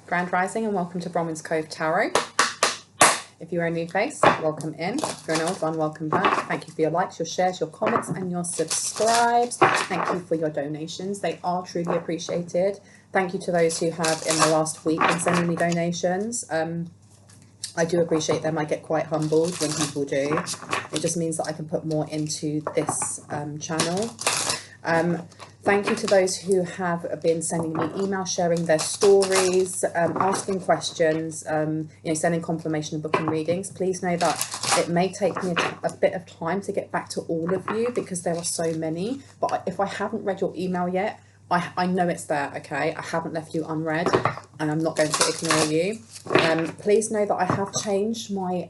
Grand Rising and welcome to Bronwen's Cove Tarot. If you're a new face, welcome in. If you're an old one, welcome back. Thank you for your likes, your shares, your comments and your subscribes. Thank you for your donations. They are truly appreciated. Thank you to those who have in the last week been sending me donations. I do appreciate them. I get quite humbled when people do. It just means that I can put more into this channel. Thank you to those who have been sending me emails, sharing their stories, asking questions, sending confirmation of booking readings. Please know that it may take me a bit of time to get back to all of you because there are so many. But if I haven't read your email yet, I know it's there, okay? I haven't left you unread and I'm not going to ignore you. Please know that I have changed my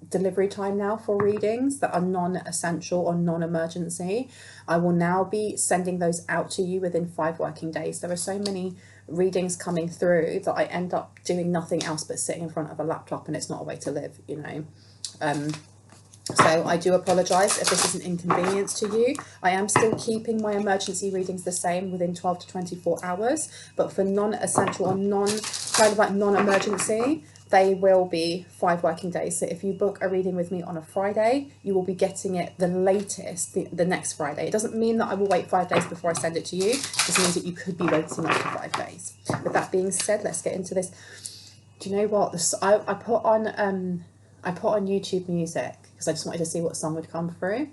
delivery time now for readings that are non-essential or non-emergency. I will now be sending those out to you within 5 working days. There are so many readings coming through that I end up doing nothing else but sitting in front of a laptop, and it's not a way to live, you know. So I do apologise if this is an inconvenience to you. I am still keeping my emergency readings the same within 12 to 24 hours, but for non-essential or non-emergency, they will be 5 working days. So if you book a reading with me on a Friday, you will be getting it the latest, the next Friday. It doesn't mean that I will wait 5 days before I send it to you. It just means that you could be waiting up to 5 days. With that being said, let's get into this. Do you know what? I put on YouTube music because I just wanted to see what song would come through,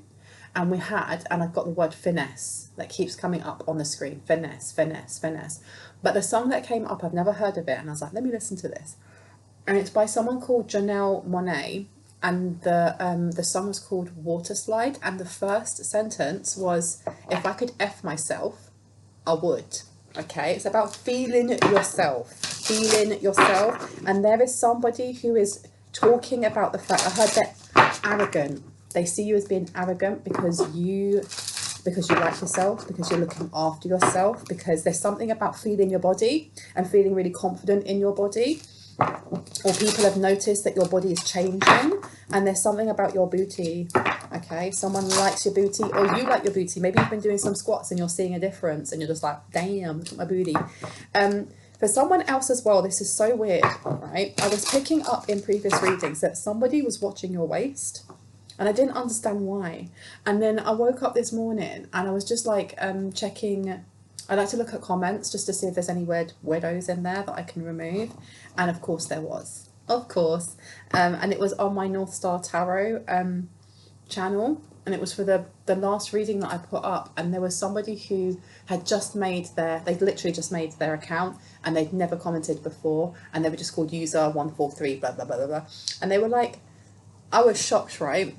and I've got the word finesse that keeps coming up on the screen. Finesse, finesse, finesse. But the song that came up, I've never heard of it, and I was like, let me listen to this. And it's by someone called Janelle Monáe, and the song was called Water Slide, and the first sentence was, if I could F myself, I would. Okay, it's about feeling yourself, and there is somebody who is talking about the fact, I heard that arrogant, they see you as being arrogant because you like yourself, because you're looking after yourself, because there's something about feeling your body and feeling really confident in your body, or people have noticed that your body is changing, and there's something about your booty. Okay, someone likes your booty, or you like your booty. Maybe you've been doing some squats and you're seeing a difference and you're just like, damn, look at my booty. For someone else as well, this is so weird, right? I was picking up in previous readings that somebody was watching your waist, and I didn't understand why. And then I woke up this morning and I was just like checking. I like to look at comments just to see if there's any weirdos in there that I can remove. And of course there was, of course. And it was on my North Star Tarot channel. And it was for the last reading that I put up, and there was somebody who had just made they'd literally just made their account, and they'd never commented before, and they were just called user 143 blah blah blah blah blah, and they were like, I was shocked, right?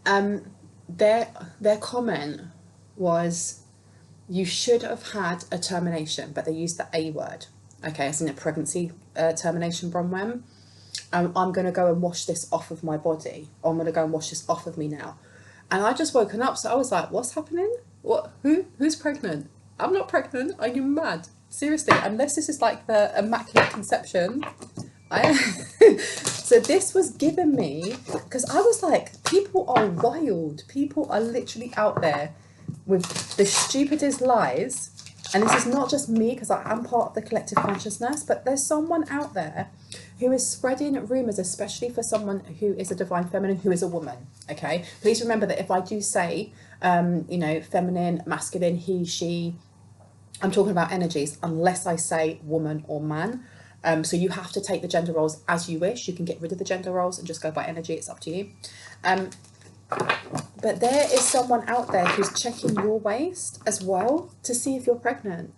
Their comment was, you should have had a termination, but they used the A word. Okay, it's in a pregnancy termination, Bronwen. I'm going to go and wash this off of my body. Or I'm going to go and wash this off of me now. And I just woken up, so I was like, what's happening? What? Who's pregnant? I'm not pregnant. Are you mad? Seriously, unless this is like the Immaculate Conception. So this was given me, because I was like, people are wild. People are literally out there with the stupidest lies. And this is not just me, because I am part of the collective consciousness, but there's someone out there who is spreading rumours, especially for someone who is a divine feminine, who is a woman, okay? Please remember that if I do say, feminine, masculine, he, she, I'm talking about energies, unless I say woman or man. So you have to take the gender roles as you wish. You can get rid of the gender roles and just go by energy. It's up to you. But there is someone out there who's checking your waist as well to see if you're pregnant.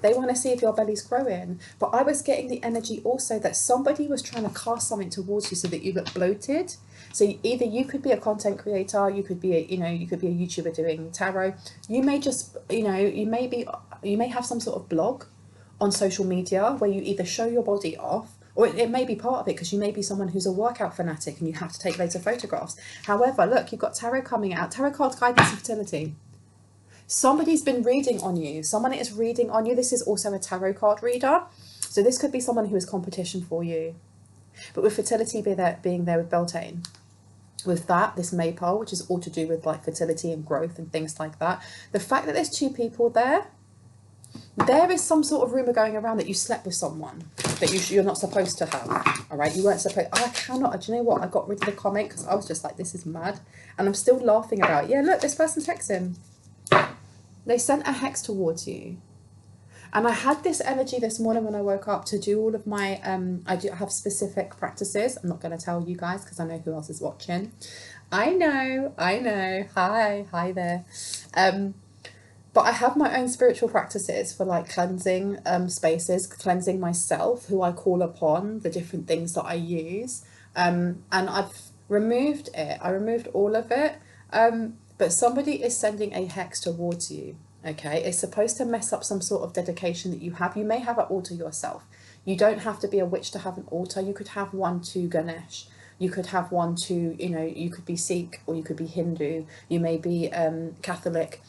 They want to see if your belly's growing. But I was getting the energy also that somebody was trying to cast something towards you so that you look bloated. So either you could be a content creator, you could be a YouTuber doing tarot. You may just, you may have some sort of blog on social media where you either show your body off, or it may be part of it because you may be someone who's a workout fanatic and you have to take later photographs. However, look, you've got tarot coming out, tarot cards, guidance and fertility. Somebody's been reading on you. Someone is reading on you. This is also a tarot card reader. So this could be someone who is competition for you. But with fertility being there with Beltane, with that, this maypole, which is all to do with like fertility and growth and things like that. The fact that there's 2 people there, There is some sort of rumour going around that you slept with someone that you're not supposed to have, all right? You weren't supposed... I cannot... Do you know what? I got rid of the comment because I was just like, this is mad. And I'm still laughing about it. Yeah, look, this person's hexing. They sent a hex towards you. And I had this energy this morning when I woke up to do all of my... I have specific practices. I'm not going to tell you guys because I know who else is watching. I know. Hi there. But I have my own spiritual practices for like cleansing spaces, cleansing myself, who I call upon, the different things that I use. And I've removed it. I removed all of it. But somebody is sending a hex towards you. Okay, it's supposed to mess up some sort of dedication that you have. You may have an altar yourself. You don't have to be a witch to have an altar. You could have one to Ganesh. You could have one to, you know, you could be Sikh or you could be Hindu. You may be Catholic.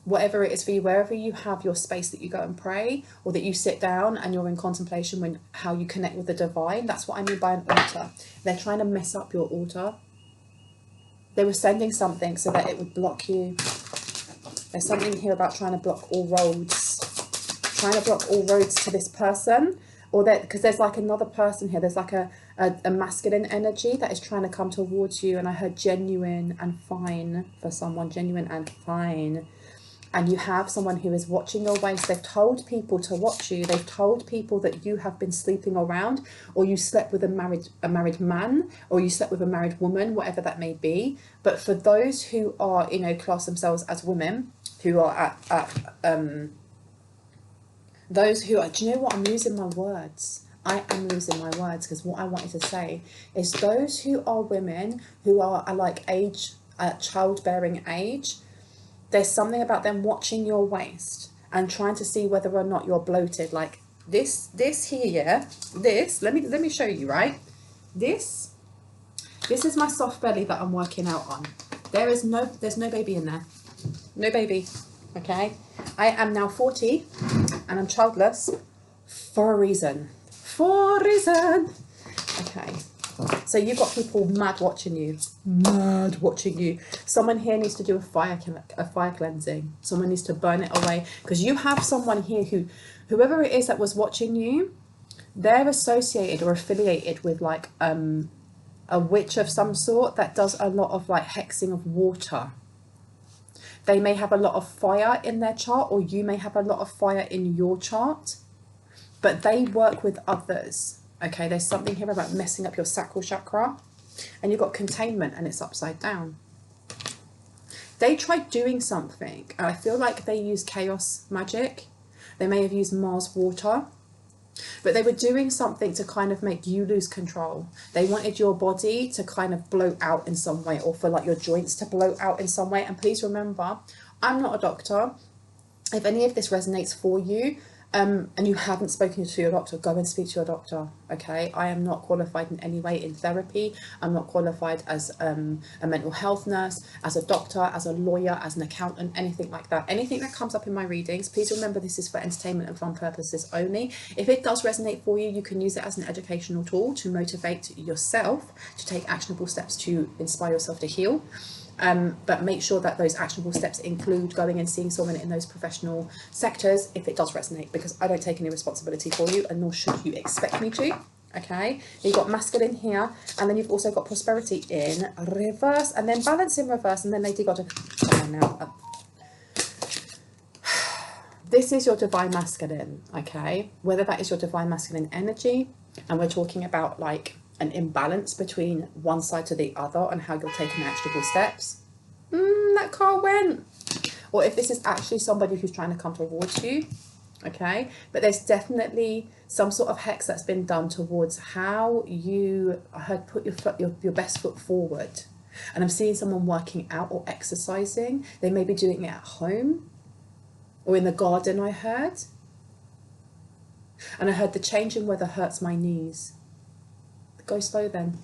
Whatever it is for you, wherever you have your space that you go and pray, or that you sit down and you're in contemplation when how you connect with the divine. That's what I mean by an altar. They're trying to mess up your altar. They were sending something so that it would block you. There's something here about trying to block all roads. Trying to block all roads to this person. Or that, because there's like another person here. There's like a masculine energy that is trying to come towards you. And I heard genuine and fine for someone. Genuine and fine. And you have someone who is watching your waist. They've told people to watch you. They've told people that you have been sleeping around, or you slept with a married man, or you slept with a married woman, whatever that may be. But for those who are, you know, class themselves as women, who are those who are, do you know what? I'm losing my words. I am losing my words because what I wanted to say is those who are women who are like childbearing age. There's something about them watching your waist and trying to see whether or not you're bloated. Like this here, yeah? This, let me show you, right? This is my soft belly that I'm working out on. There's no baby in there. No baby, okay? I am now 40 and I'm childless for a reason. For a reason. Okay. So you've got people mad watching you. Someone here needs to do a fire cleansing. Someone needs to burn it away. Because you have someone here whoever it is that was watching you, they're associated or affiliated with like a witch of some sort that does a lot of like hexing of water. They may have a lot of fire in their chart, or you may have a lot of fire in your chart. But they work with others. Okay, there's something here about messing up your sacral chakra, and you've got containment and it's upside down. They tried doing something. I feel like they used chaos magic. They may have used Mars water, but they were doing something to kind of make you lose control. They wanted your body to kind of bloat out in some way, or for like your joints to bloat out in some way. And please remember, I'm not a doctor. If any of this resonates for you, and you haven't spoken to your doctor, go and speak to your doctor, okay? I am not qualified in any way in therapy. I'm not qualified as a mental health nurse, as a doctor, as a lawyer, as an accountant, anything like that. Anything that comes up in my readings, please remember this is for entertainment and fun purposes only. If it does resonate for you, you can use it as an educational tool to motivate yourself to take actionable steps to inspire yourself to heal. But make sure that those actionable steps include going and seeing someone in those professional sectors if it does resonate, because I don't take any responsibility for you, and nor should you expect me to. Okay, you've got masculine here, and then you've also got prosperity in reverse, and then balance in reverse, and then Lady God. Come on now. This is your divine masculine, okay? Whether that is your divine masculine energy, and we're talking about like an imbalance between one side to the other and how you're taking actionable steps. That car went. Or if this is actually somebody who's trying to come towards you, okay? But there's definitely some sort of hex that's been done towards how you put your best foot forward. And I'm seeing someone working out or exercising. They may be doing it at home or in the garden, I heard. And I heard the change in weather hurts my knees. Go slow then.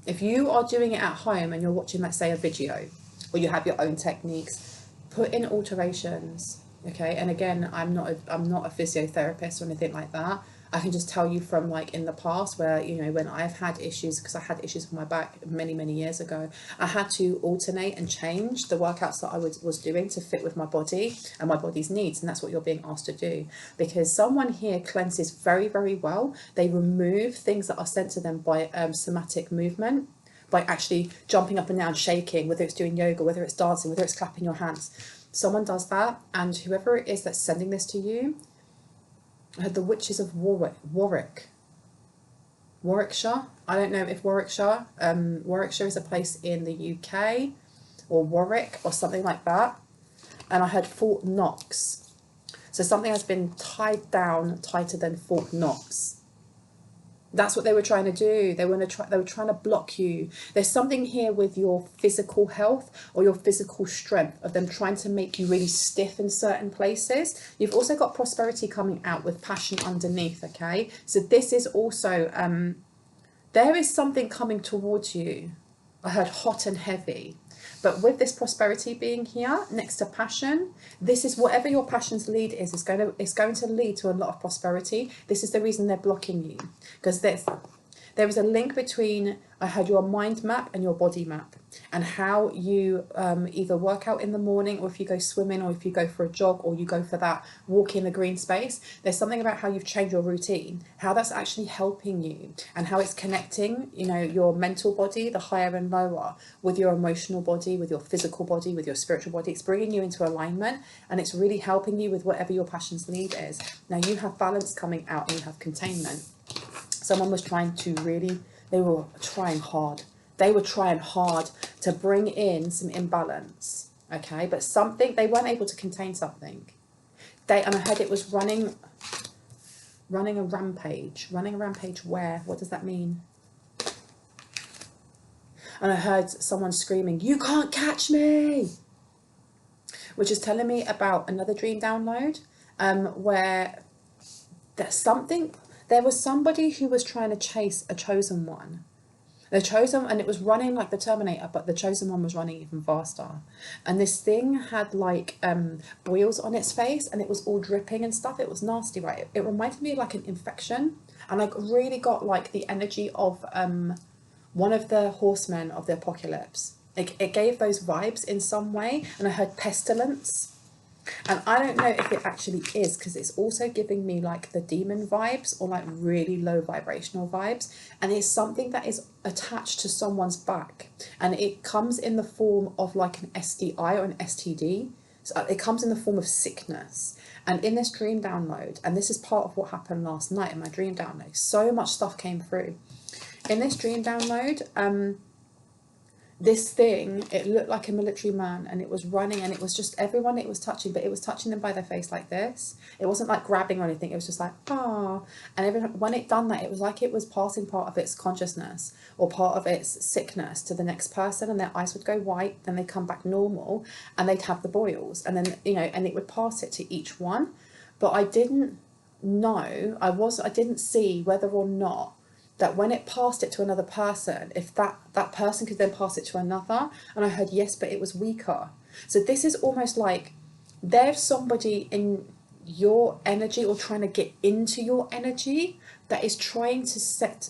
If you are doing it at home and you're watching, let's say, a video, or you have your own techniques, put in alterations, okay? And again, I'm not a physiotherapist or anything like that. I can just tell you from like in the past where, you know, when I've had issues, because I had issues with my back many years ago, I had to alternate and change the workouts that I was doing to fit with my body and my body's needs. And that's what you're being asked to do, because someone here cleanses very well. They remove things that are sent to them by somatic movement, by actually jumping up and down, shaking, whether it's doing yoga, whether it's dancing, whether it's clapping your hands. Someone does that, and whoever it is that's sending this to you, the witches of Warwickshire. I don't know if Warwickshire. Warwickshire is a place in the UK, or Warwick or something like that. And I heard Fort Knox. So something has been tied down tighter than Fort Knox. That's what they were trying to do. They were trying to block you. There's something here with your physical health or your physical strength, of them trying to make you really stiff in certain places. You've also got prosperity coming out with passion underneath, okay? So this is also, there is something coming towards you. I heard hot and heavy. But with this prosperity being here next to passion, this is whatever your passion's lead is, it's going to lead to a lot of prosperity. This is the reason they're blocking you, because there is a link between, I heard, your mind map and your body map, and how you either work out in the morning, or if you go swimming, or if you go for a jog, or you go for that walk in the green space. There's something about how you've changed your routine, how that's actually helping you, and how it's connecting, you know, your mental body, the higher and lower, with your emotional body, with your physical body, with your spiritual body. It's bringing you into alignment, and it's really helping you with whatever your passion's lead is. Now you have balance coming out, and you have containment. Someone was trying to really, they were trying hard. They were trying hard to bring in some imbalance, okay? But something, they weren't able to contain something. And I heard it was running a rampage. Running a rampage where? What does that mean? And I heard someone screaming, "You can't catch me!" Which is telling me about another dream download, where there was somebody who was trying to chase a chosen one. The chosen, and it was running like the Terminator, but the chosen one was running even faster. And this thing had like boils on its face, and it was all dripping and stuff. It was nasty, right? It reminded me of like an infection, and I really got like the energy of one of the horsemen of the apocalypse. It gave those vibes in some way, and I heard pestilence. And I don't know if it actually is, because it's also giving me like the demon vibes, or like really low vibrational vibes. And it's something that is attached to someone's back, and it comes in the form of like an STI or an STD. So it comes in the form of sickness. And in this dream download, and this is part of what happened last night in my dream download, so much stuff came through. In this dream download, this thing, it looked like a military man, and it was running, and it was just everyone it was touching, but it was touching them by their face like this. It wasn't like grabbing or anything. It was just like, ah. And everyone, when it done that, it was like it was passing part of its consciousness or part of its sickness to the next person, and their eyes would go white, then they come back normal, and they'd have the boils, and then, you know, and it would pass it to each one. But I didn't know, I didn't see whether or not that when it passed it to another person, if that person could then pass it to another. And I heard yes, but it was weaker. So this is almost like there's somebody in your energy, or trying to get into your energy, that is trying to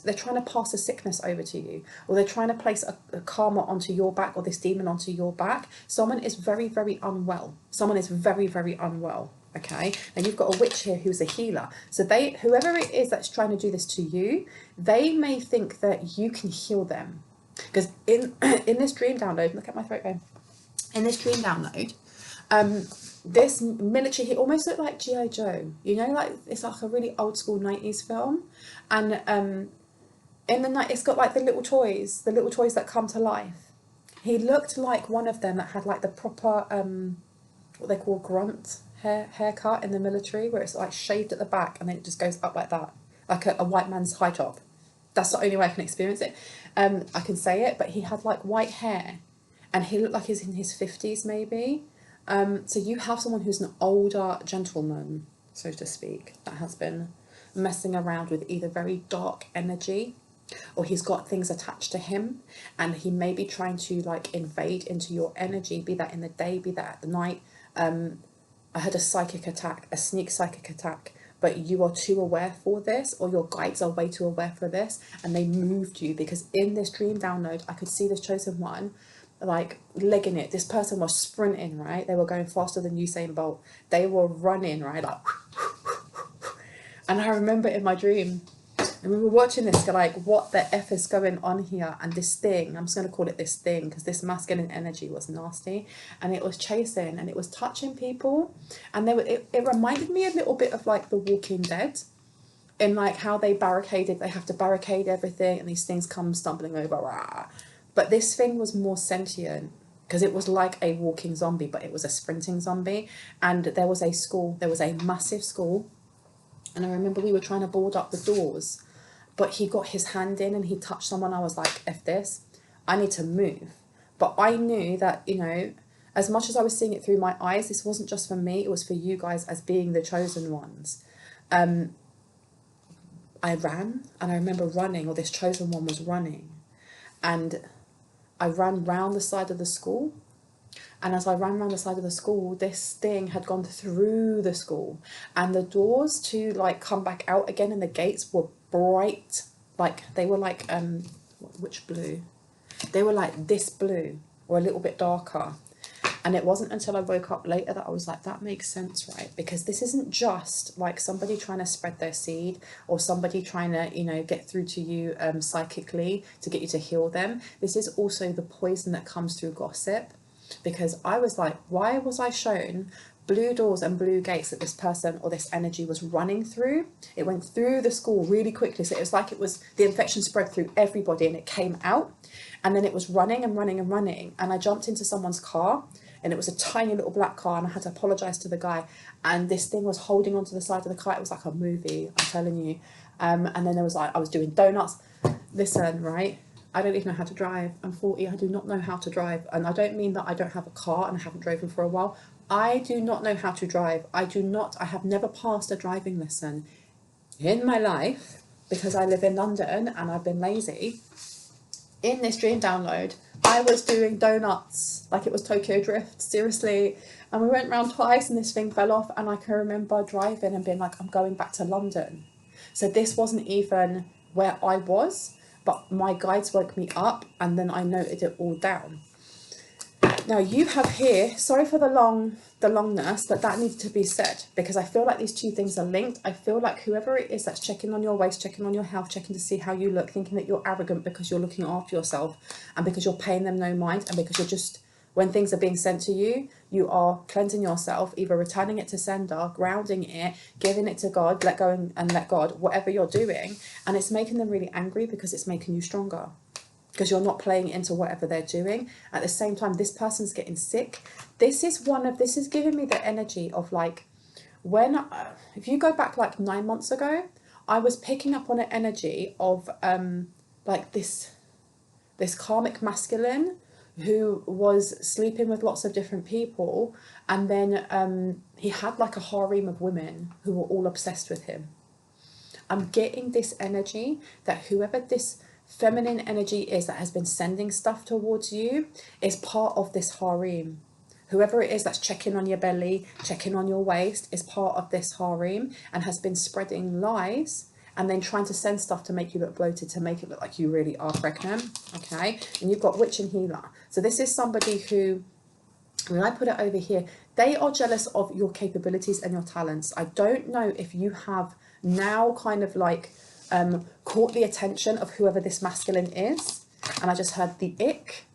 they're trying to pass a sickness over to you, or they're trying to place a karma onto your back, or this demon onto your back. Someone is very unwell. Someone is very unwell. Okay, and you've got a witch here who's a healer. So whoever it is that's trying to do this to you, they may think that you can heal them. Because in this dream download, look at my throat going. In this dream download, this military, he almost looked like G.I. Joe. You know, like it's like a really old school 90s film. And in the night, it's got like the little toys that come to life. He looked like one of them that had like the proper, what they call grunt haircut in the military, where it's like shaved at the back and then it just goes up like that, like a white man's high top. That's the only way I can experience it. I can say it, but he had like white hair, and he looked like he's in his 50s maybe. So you have someone who's an older gentleman, so to speak, that has been messing around with either very dark energy, or he's got things attached to him, and he may be trying to like invade into your energy, be that in the day, be that at the night. I had a psychic attack, a sneak psychic attack, but you are too aware for this, or your guides are way too aware for this, and they moved you, because in this dream download I could see this chosen one like legging it. This person was sprinting, right? They were going faster than Usain Bolt. They were running, right? Like, and I remember in my dream, and we were watching this, like, what the F is going on here? And this thing, I'm just going to call it this thing, because this masculine energy was nasty, and it was chasing, and it was touching people, and it reminded me a little bit of like The Walking Dead, in like how they have to barricade everything, and these things come stumbling over, rah. But this thing was more sentient, because it was like a walking zombie, but it was a sprinting zombie. And there was a massive school, and I remember we were trying to board up the doors, but he got his hand in and he touched someone. I was like, F this, I need to move. But I knew that, you know, as much as I was seeing it through my eyes, this wasn't just for me, it was for you guys as being the chosen ones. I ran, and I remember running, or this chosen one was running, and I ran round the side of the school. And as I ran around the side of the school, this thing had gone through the school, and the doors to like come back out again, and the gates were bright, like they were like which blue? They were like this blue, or a little bit darker. And it wasn't until I woke up later that I was like, that makes sense, right? Because this isn't just like somebody trying to spread their seed, or somebody trying to, you know, get through to you psychically to get you to heal them. This is also the poison that comes through gossip. Because I was like, why was I shown blue doors and blue gates that this person or this energy was running through? It went through the school really quickly. So it was like the infection spread through everybody, and it came out, and then it was running and running and running. And I jumped into someone's car, and it was a tiny little black car, and I had to apologise to the guy. And this thing was holding onto the side of the car. It was like a movie, I'm telling you. And then there was like, I was doing donuts. Listen, right? I don't even know how to drive. I'm 40, I do not know how to drive. And I don't mean that I don't have a car and I haven't driven for a while. I do not know how to drive. I have never passed a driving lesson in my life, because I live in London and I've been lazy. In this dream download, I was doing donuts like it was Tokyo Drift, seriously. And we went round twice, and this thing fell off, and I can remember driving and being like, I'm going back to London. So this wasn't even where I was, but my guides woke me up, and then I noted it all down. Now you have here, sorry for the longness, but that needs to be said, because I feel like these two things are linked. I feel like whoever it is that's checking on your waist, checking on your health, checking to see how you look, thinking that you're arrogant because you're looking after yourself, and because you're paying them no mind, and because you're just, when things are being sent to you, you are cleansing yourself, either returning it to sender, grounding it, giving it to God, let go and let God, whatever you're doing. And it's making them really angry, because it's making you stronger, because you're not playing into whatever they're doing. At the same time, this person's getting sick. This is giving me the energy of like, if you go back like 9 months ago, I was picking up on an energy of like this karmic masculine who was sleeping with lots of different people, and then he had like a harem of women who were all obsessed with him. I'm getting this energy that whoever this feminine energy is that has been sending stuff towards you is part of this harem. Whoever it is that's checking on your belly, checking on your waist, is part of this harem, and has been spreading lies, and then trying to send stuff to make you look bloated, to make it look like you really are pregnant, okay? And you've got witch and healer. So this is somebody who, when I put it over here, they are jealous of your capabilities and your talents. I don't know if you have now kind of like caught the attention of whoever this masculine is. And I just heard the ick.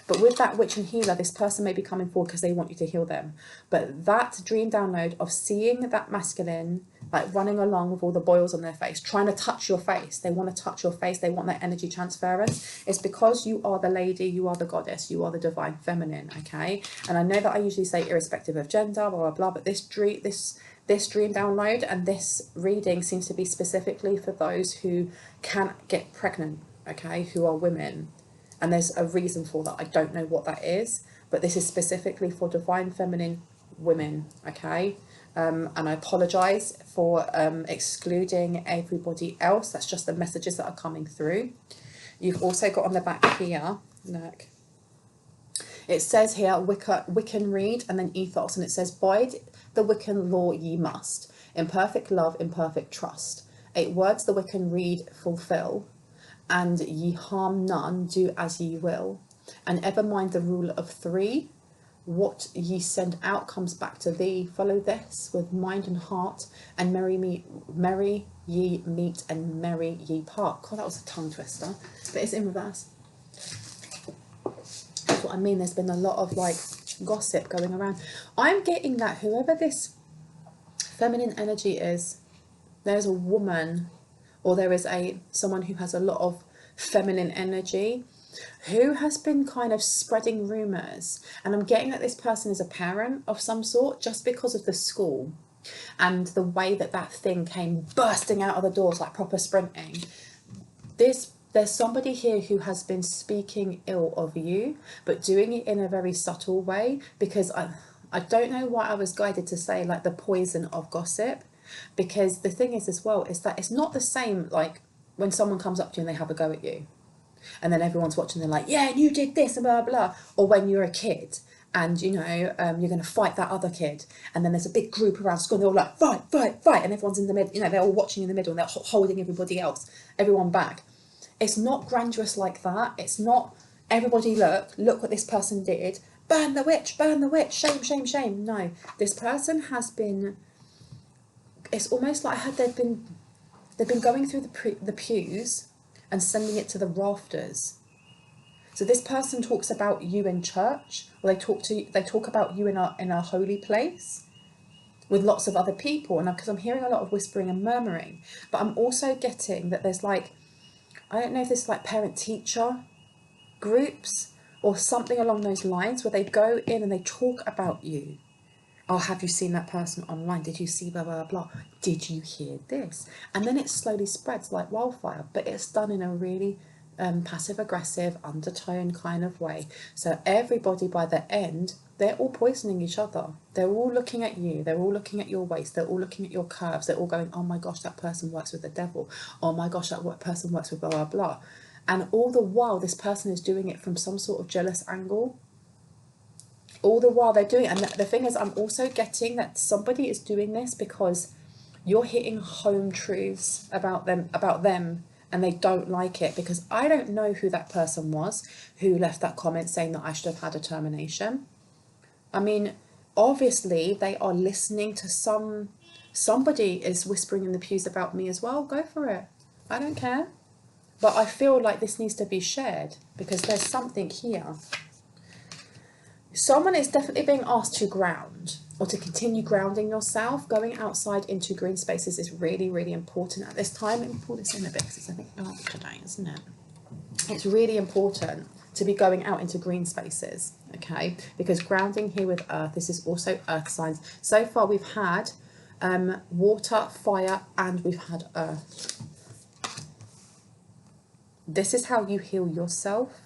But with that witch and healer, this person may be coming forward because they want you to heal them. But that dream download of seeing that masculine like running along with all the boils on their face, trying to touch your face. They want to touch your face. They want that energy transference. It's because you are the lady, you are the goddess, you are the divine feminine, okay? And I know that I usually say irrespective of gender, blah, blah, blah, but this dream download and this reading seems to be specifically for those who can't get pregnant, okay, who are women. And there's a reason for that. I don't know what that is, but this is specifically for divine feminine women, okay? And I apologise for excluding everybody else. That's just the messages that are coming through. You've also got on the back here, look, it says here Wiccan read and then ethos, and it says the Wiccan law ye must, in perfect love, in perfect trust. 8 words the Wiccan read fulfill, and ye harm none, do as ye will. And ever mind the rule of 3, what ye send out comes back to thee. Follow this with mind and heart, and merry ye meet and merry ye part. God, that was a tongue twister, but it's in reverse. That's what I mean. There's been a lot of like gossip going around. I'm getting that whoever this feminine energy is, there's a woman, or there is someone who has a lot of feminine energy who has been kind of spreading rumours, and I'm getting that this person is a parent of some sort, just because of the school and the way that that thing came bursting out of the doors like proper sprinting. There's somebody here who has been speaking ill of you, but doing it in a very subtle way, because I don't know why I was guided to say like the poison of gossip, because the thing is as well is that it's not the same like when someone comes up to you and they have a go at you and then everyone's watching, they're like, yeah, and you did this and blah blah, or when you're a kid and you know you're going to fight that other kid, and then there's a big group around school and they're all like fight fight fight, and everyone's in the middle, you know, they're all watching in the middle and they're holding everyone back. It's not grandiose like that. It's not everybody look what this person did, burn the witch, shame shame shame. No, this person has been, it's almost like they've been going through the pews and sending it to the rafters. So this person talks about you in church, or they talk about you in a holy place with lots of other people, and because I'm hearing a lot of whispering and murmuring, but I'm also getting that there's like, I don't know if this is like parent teacher groups or something along those lines, where they go in and they talk about you. Oh, have you seen that person online? Did you see blah, blah, blah? Did you hear this? And then it slowly spreads like wildfire, but it's done in a really passive-aggressive undertone kind of way. So everybody by the end, they're all poisoning each other. They're all looking at you. They're all looking at your waist. They're all looking at your curves. They're all going, oh my gosh, that person works with the devil. Oh my gosh, that person works with blah, blah, blah. And all the while, this person is doing it from some sort of jealous angle. All the while they're doing it. And the thing is, I'm also getting that somebody is doing this because you're hitting home truths about them, and they don't like it, because I don't know who that person was who left that comment saying that I should have had a termination. I mean, obviously they are listening to somebody is whispering in the pews about me as well. Go for it. I don't care. But I feel like this needs to be shared, because there's something here. Someone is definitely being asked to ground, or to continue grounding yourself. Going outside into green spaces is really, really important at this time. Let me pull this in a bit, because it's a bit dark today, isn't it? It's really important to be going out into green spaces, okay? Because grounding here with earth, this is also earth signs. So far we've had water, fire, and we've had earth. This is how you heal yourself.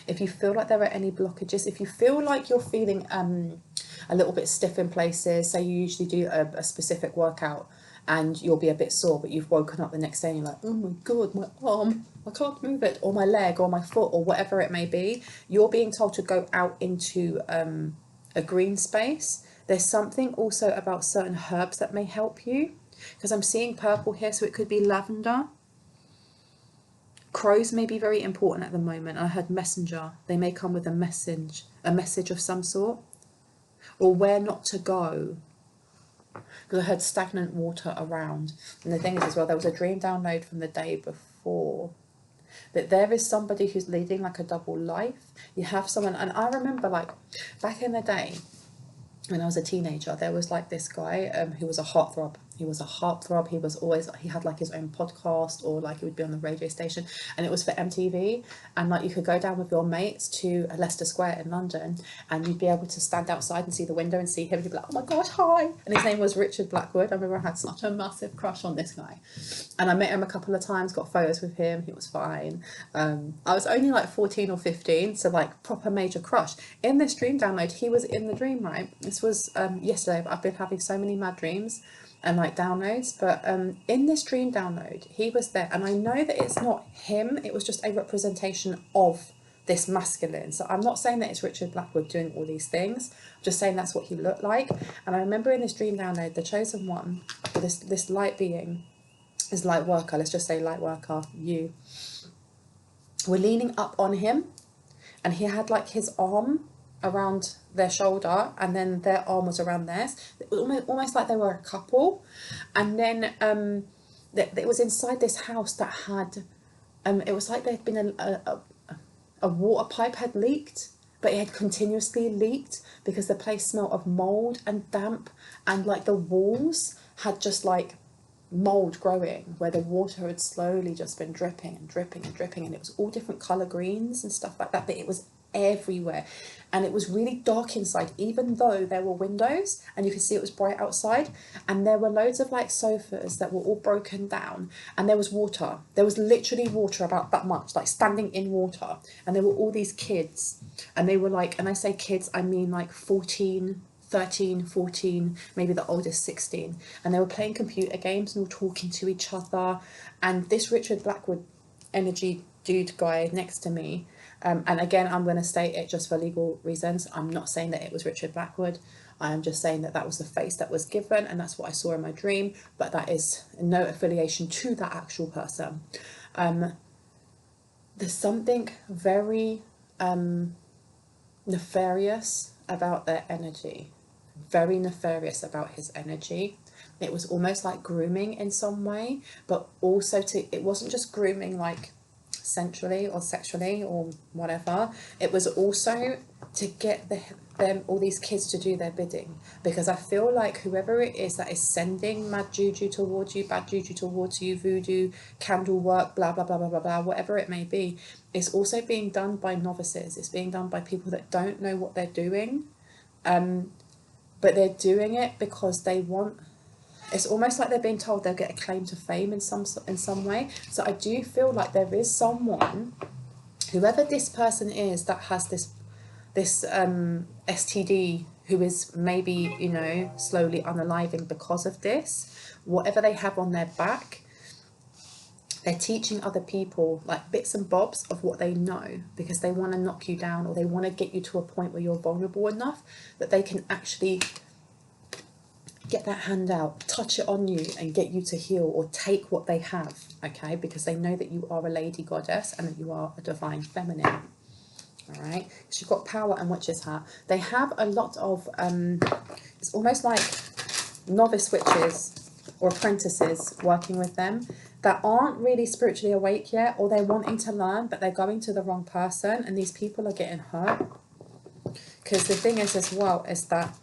If you feel like there are any blockages, if you feel like you're feeling a little bit stiff in places, say you usually do a specific workout and you'll be a bit sore, but you've woken up the next day and you're like, oh my God, my arm, I can't move it, or my leg, or my foot, or whatever it may be, you're being told to go out into a green space. There's something also about certain herbs that may help you, because I'm seeing purple here, so it could be lavender. Crows may be very important at the moment. I heard messenger. They may come with a message of some sort. Or where not to go. Because I heard stagnant water around. And the thing is as well, there was a dream download from the day before, that there is somebody who's leading like a double life. You have someone, and I remember like back in the day when I was a teenager, there was like this guy who was a heartthrob. He was a heartthrob. He had like his own podcast, or like he would be on the radio station, and it was for MTV. And like you could go down with your mates to Leicester Square in London, and you'd be able to stand outside and see the window and see him, and you'd be like, oh my gosh, hi. And his name was Richard Blackwood. I remember I had such a massive crush on this guy, and I met him a couple of times, got photos with him. He was fine. I was only like 14 or 15, so like proper major crush. In this dream download, he was in the dream, right? This was yesterday, but I've been having so many mad dreams and like downloads, but in this dream download he was there, and I know that it's not him, it was just a representation of this masculine. So I'm not saying that it's Richard Blackwood doing all these things, I'm just saying that's what he looked like. And I remember in this dream download, the chosen one, this light being, this light worker, let's just say light worker, you, were leaning up on him, and he had like his arm around their shoulder, and then their arm was around theirs. It was almost like they were a couple. And then it was inside this house that had, it was like there'd been a water pipe had leaked, but it had continuously leaked because the place smelled of mold and damp, and like the walls had just like mold growing where the water had slowly just been dripping and dripping and dripping, and it was all different color greens and stuff like that, but it was everywhere. And it was really dark inside, even though there were windows and you could see it was bright outside. And there were loads of like sofas that were all broken down, and there was water, there was literally water about that much, like standing in water. And there were all these kids, and they were like, and I say kids, I mean like 14, 13, 14, maybe the oldest 16, and they were playing computer games and all talking to each other. And this Richard Blackwood energy dude guy next to me, and again, I'm going to state it just for legal reasons, I'm not saying that it was Richard Blackwood, I am just saying that that was the face that was given, and that's what I saw in my dream, but that is no affiliation to that actual person. There's something very nefarious about their energy, very nefarious about his energy. It was almost like grooming in some way, but also it wasn't just grooming like sensually or sexually or whatever, it was also to get them, all these kids, to do their bidding. Because I feel like whoever it is that is sending mad juju towards you, bad juju towards you, voodoo, candle work, blah blah blah blah blah blah, whatever it may be, it's also being done by novices. It's being done by people that don't know what they're doing, but they're doing it because they want, it's almost like they're being told they'll get a claim to fame in some way. So I do feel like there is someone, whoever this person is, that has this STD, who is maybe, you know, slowly unaliving because of this. Whatever they have on their back, they're teaching other people like bits and bobs of what they know, because they want to knock you down, or they want to get you to a point where you're vulnerable enough that they can actually get that hand out, touch it on you, and get you to heal, or take what they have, okay? Because they know that you are a lady goddess and that you are a divine feminine, all right? She's got power and witch's hat. They have a lot of, it's almost like novice witches or apprentices working with them that aren't really spiritually awake yet, or they're wanting to learn, but they're going to the wrong person, and these people are getting hurt. Because the thing is as well is that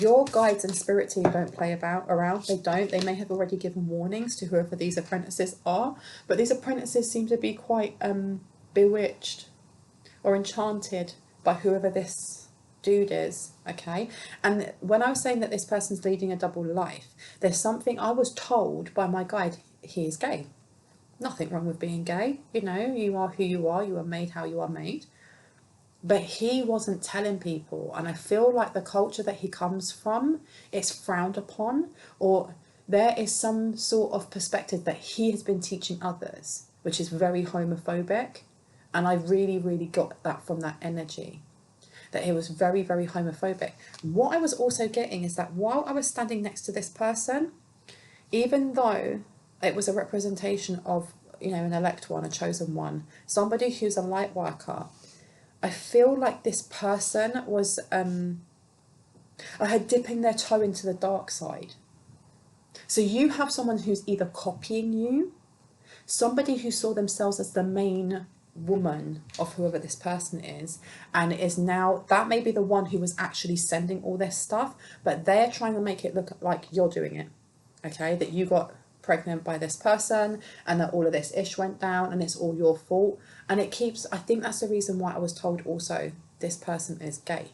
your guides and spirit team don't play around. They don't. They may have already given warnings to whoever these apprentices are, but these apprentices seem to be quite bewitched or enchanted by whoever this dude is, okay? And when I was saying that this person's leading a double life, there's something I was told by my guide, he is gay. Nothing wrong with being gay, you know, you are who you are made how you are made. But he wasn't telling people, and I feel like the culture that he comes from, it's frowned upon, or there is some sort of perspective that he has been teaching others, which is very homophobic. And I really, really got that from that energy, that it was very, very homophobic. What I was also getting is that while I was standing next to this person, even though it was a representation of, you know, an elect one, a chosen one, somebody who's a light worker, I feel like this person was, I had dipping their toe into the dark side. So you have someone who's either copying you, somebody who saw themselves as the main woman of whoever this person is, and is now, that may be the one who was actually sending all this stuff, but they're trying to make it look like you're doing it, okay? That you got pregnant by this person, and that all of this ish went down, and it's all your fault. And it keeps, I think that's the reason why I was told also this person is gay.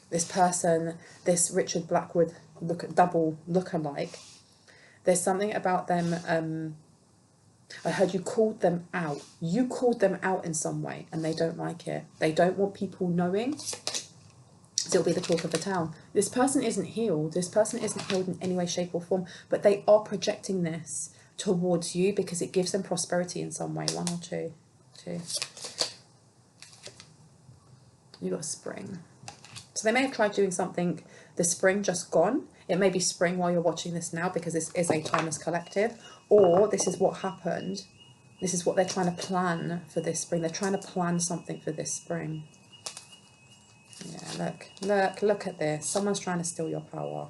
This person, this Richard Blackwood double lookalike, there's something about them, I heard you called them out. You called them out in some way, and they don't like it. They don't want people knowing. So it'll be the talk of the town. This person isn't healed. This person isn't healed in any way, shape or form, but they are projecting this towards you because it gives them prosperity in some way. One or two. 2. You got spring. So they may have tried doing something, the spring just gone. It may be spring while you're watching this now because this is a timeless collective. Or this is what happened. This is what they're trying to plan for this spring. They're trying to plan something for this spring. Yeah, look at this. Someone's trying to steal your power.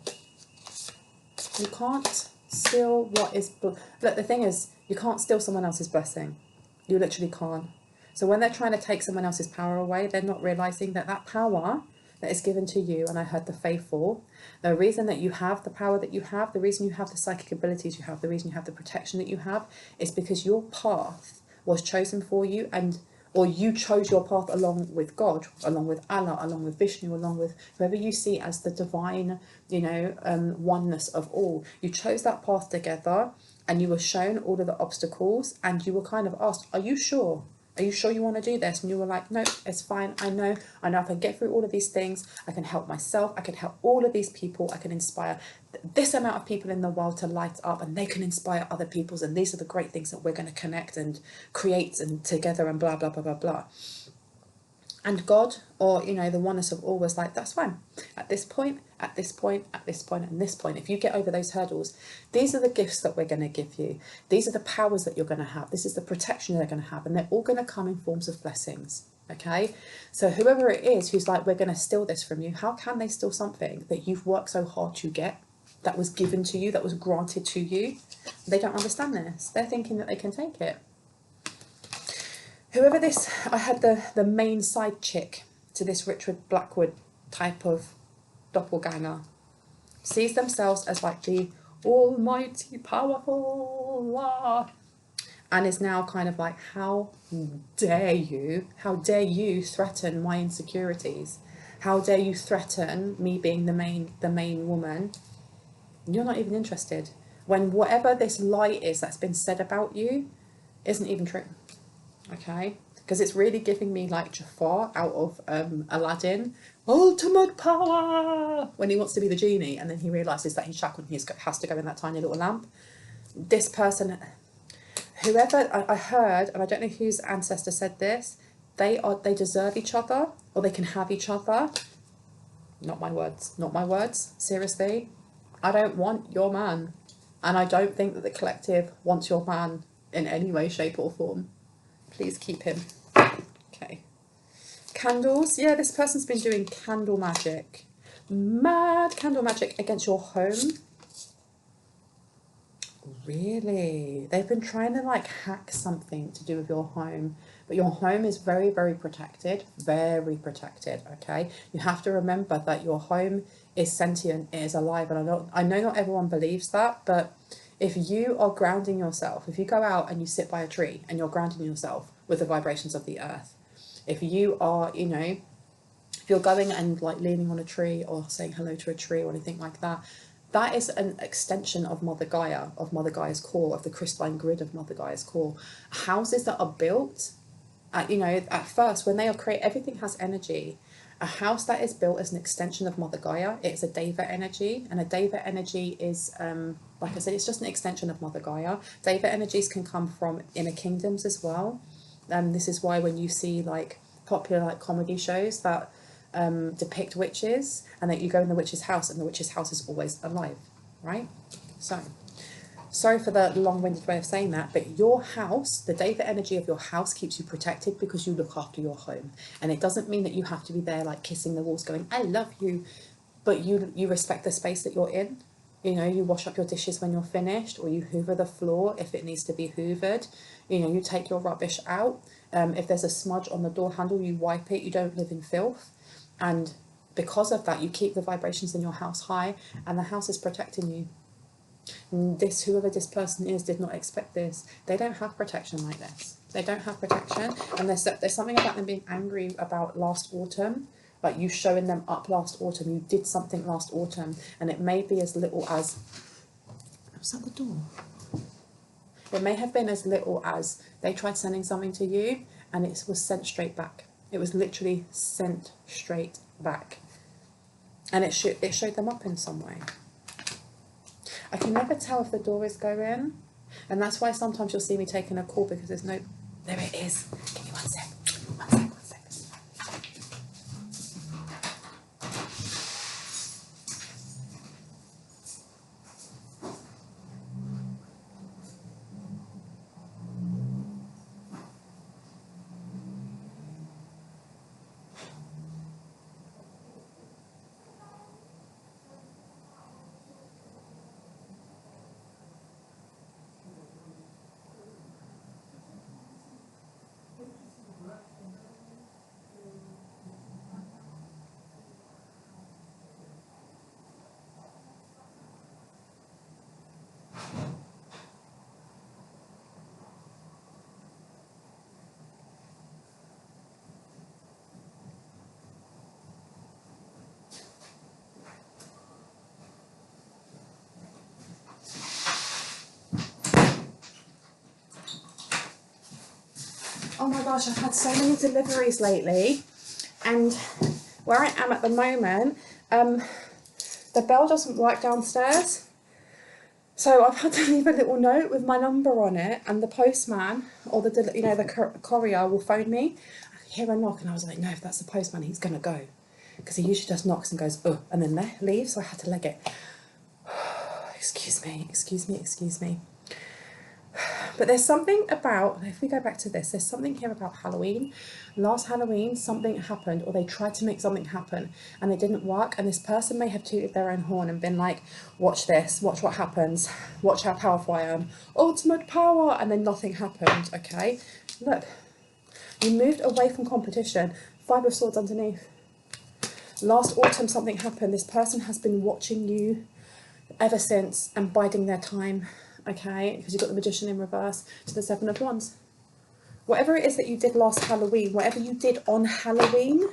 You can't steal what is... Look, the thing is, you can't steal someone else's blessing. You literally can't. So when they're trying to take someone else's power away, they're not realising that that power that is given to you, and I heard the faithful, the reason that you have the power that you have, the reason you have the psychic abilities you have, the reason you have the protection that you have, is because your path was chosen for you, or you chose your path along with God, along with Allah, along with Vishnu, along with whoever you see as the divine, oneness of all. You chose that path together, and you were shown all of the obstacles, and you were kind of asked, are you sure? Are you sure you want to do this? And you were like, no, it's fine. I know I can get through all of these things. I can help myself. I can help all of these people. I can inspire this amount of people in the world to light up, and they can inspire other people's. And these are the great things that we're going to connect and create and together and blah, blah, blah, blah, blah. And God, or, the oneness of all was like, that's fine. At this point, at this point, at this point, and this point, if you get over those hurdles, these are the gifts that we're going to give you. These are the powers that you're going to have. This is the protection they're going to have. And they're all going to come in forms of blessings. Okay? So whoever it is who's like, we're going to steal this from you, how can they steal something that you've worked so hard to get, that was given to you, that was granted to you? They don't understand this. They're thinking that they can take it. Whoever this, I had the main side chick to this Richard Blackwood type of doppelganger, sees themselves as like the almighty powerful, and is now kind of like, how dare you threaten my insecurities? How dare you threaten me being the main woman? You're not even interested. When whatever this lie is that's been said about you isn't even true. Okay, because it's really giving me like Jafar out of Aladdin, ultimate power, when he wants to be the genie and then he realises that he's shackled and he has to go in that tiny little lamp. This person, whoever, I heard, and I don't know whose ancestor said this, they deserve each other, or they can have each other. Not my words, seriously. I don't want your man, and I don't think that the collective wants your man in any way, shape or form. Please keep him. Okay. Candles. Yeah, this person's been doing candle magic. Mad candle magic against your home. Really? They've been trying to like hack something to do with your home. But your home is very, very protected. Very protected, okay? You have to remember that your home is sentient, it is alive. And I know not everyone believes that, but if you are grounding yourself, if you go out and you sit by a tree and you're grounding yourself with the vibrations of the earth, if you are, if you're going and like leaning on a tree or saying hello to a tree or anything like that, that is an extension of Mother Gaia, of Mother Gaia's core, of the crystalline grid of Mother Gaia's core. Houses that are built, at first, when they are created, everything has energy. A house that is built as an extension of Mother Gaia, it's a Deva energy, and a Deva energy is, like I said, it's just an extension of Mother Gaia. Deva energies can come from inner kingdoms as well. This is why when you see like popular like comedy shows that depict witches, and that you go in the witch's house and the witch's house is always alive, right? So, sorry for the long-winded way of saying that, but your house, the Deva energy of your house keeps you protected because you look after your home. And it doesn't mean that you have to be there like kissing the walls going, I love you, but you respect the space that you're in. You wash up your dishes when you're finished, or you hoover the floor if it needs to be hoovered. You take your rubbish out. If there's a smudge on the door handle, you wipe it. You don't live in filth. And because of that, you keep the vibrations in your house high, and the house is protecting you. Whoever this person is did not expect this. They don't have protection like this. They don't have protection, and there's something about them being angry about last autumn, like you showing them up last autumn. You did something last autumn, and it may be as little as, was that the door? It may have been as little as they tried sending something to you and it was sent straight back. It was literally sent straight back, and it showed them up in some way. I can never tell if the door is going, and that's why sometimes you'll see me taking a call, because there's no, there it is. oh my gosh, I've had so many deliveries lately, and where I am at the moment, the bell doesn't work downstairs. So I've had to leave a little note with my number on it, and the postman or the courier will phone me. I hear a knock, and I was like, no, if that's the postman, he's gonna go, because he usually just knocks and goes, oh, and then leaves. So I had to leg it. Excuse me. But there's something about, if we go back to this, there's something here about Halloween. Last Halloween, something happened, or they tried to make something happen, and it didn't work, and this person may have tooted their own horn and been like, watch this, watch what happens, watch how powerful I am, ultimate power, and then nothing happened, okay? Look, you moved away from competition, 5 of Swords underneath. Last autumn, something happened. This person has been watching you ever since and biding their time. Okay, because you've got the Magician in reverse to the 7 of Wands. Whatever it is that you did last Halloween, whatever you did on Halloween,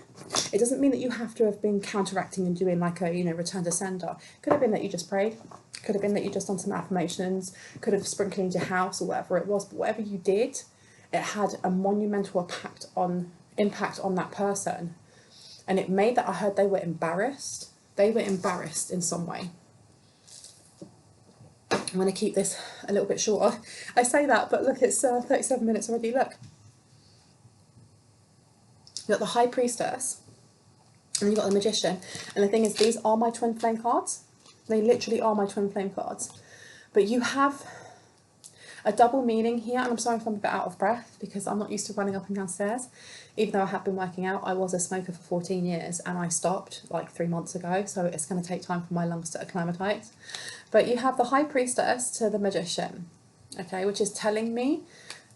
it doesn't mean that you have to have been counteracting and doing like a, return to sender. Could have been that you just prayed. Could have been that you just done some affirmations. Could have sprinkled your house or whatever it was. But whatever you did, it had a monumental impact on that person. And it made that, I heard they were embarrassed. They were embarrassed in some way. I'm going to keep this a little bit shorter. I say that, but look, it's 37 minutes already. Look. You've got the High Priestess, and you've got the Magician. And the thing is, these are my twin flame cards. They literally are my twin flame cards. But you have a double meaning here, and I'm sorry if I'm a bit out of breath, because I'm not used to running up and down stairs. Even though I have been working out, I was a smoker for 14 years, and I stopped like 3 months ago, so it's going to take time for my lungs to acclimatise. But you have the High Priestess to the Magician, okay, which is telling me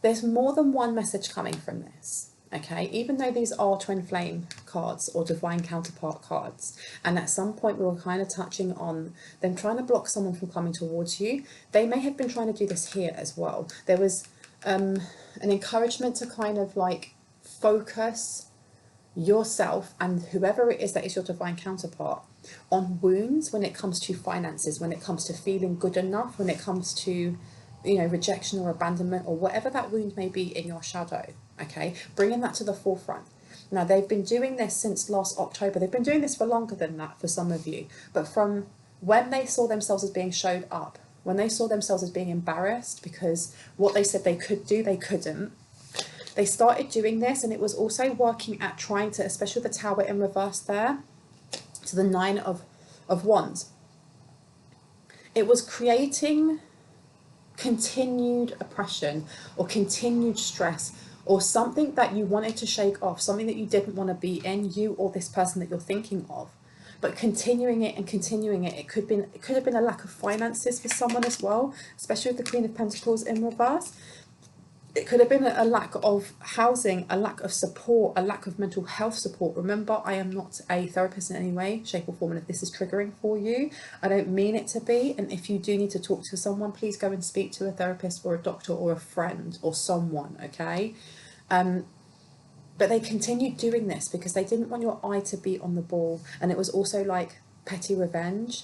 there's more than one message coming from this, okay, even though these are twin flame cards or divine counterpart cards, and at some point we were kind of touching on them trying to block someone from coming towards you. They may have been trying to do this here as well. There was an encouragement to kind of like focus yourself and whoever it is that is your divine counterpart on wounds when it comes to finances, when it comes to feeling good enough, when it comes to, rejection or abandonment or whatever that wound may be in your shadow, okay? Bringing that to the forefront. Now, they've been doing this since last October. They've been doing this for longer than that for some of you. But from when they saw themselves as being showed up, when they saw themselves as being embarrassed because what they said they could do, they couldn't, they started doing this, and it was also working at trying to, especially with the Tower in reverse there, to the 9 of Wands. It was creating continued oppression or continued stress or something that you wanted to shake off, something that you didn't want to be in, you or this person that you're thinking of. But continuing it, it could have been a lack of finances for someone as well, especially with the Queen of Pentacles in reverse. It could have been a lack of housing, a lack of support, a lack of mental health support. Remember, I am not a therapist in any way, shape or form, and if this is triggering for you, I don't mean it to be. And if you do need to talk to someone, please go and speak to a therapist or a doctor or a friend or someone, okay? But they continued doing this because they didn't want your eye to be on the ball. And it was also like petty revenge.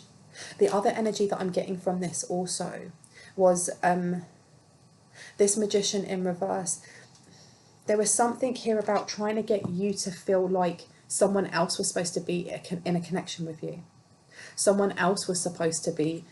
The other energy that I'm getting from this also was this Magician in reverse. There was something here about trying to get you to feel like someone else was supposed to be in a connection with you. Someone else was supposed to be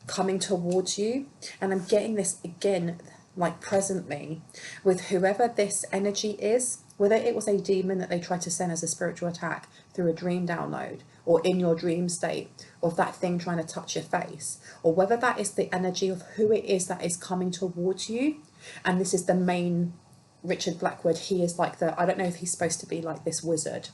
coming towards you. And I'm getting this again, like presently, with whoever this energy is, whether it was a demon that they tried to send as a spiritual attack through a dream download or in your dream state, or that thing trying to touch your face, or whether that is the energy of who it is that is coming towards you. And this is the main Richard Blackwood. He is like I don't know if he's supposed to be like this wizard,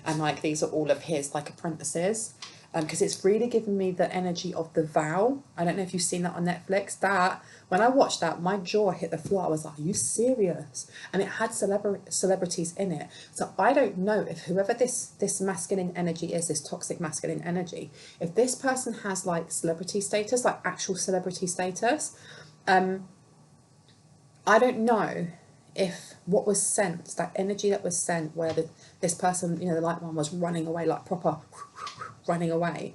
and like these are all of his like apprentices, because it's really giving me the energy of The Vow. I don't know if you've seen that on Netflix. That when I watched that, my jaw hit the floor. I was like, are you serious? And it had celebrities in it. So I don't know if whoever this masculine energy is, this toxic masculine energy, if this person has like celebrity status, like actual celebrity status, I don't know if what was sent, that energy that was sent where this person, the light one was running away, like proper running away,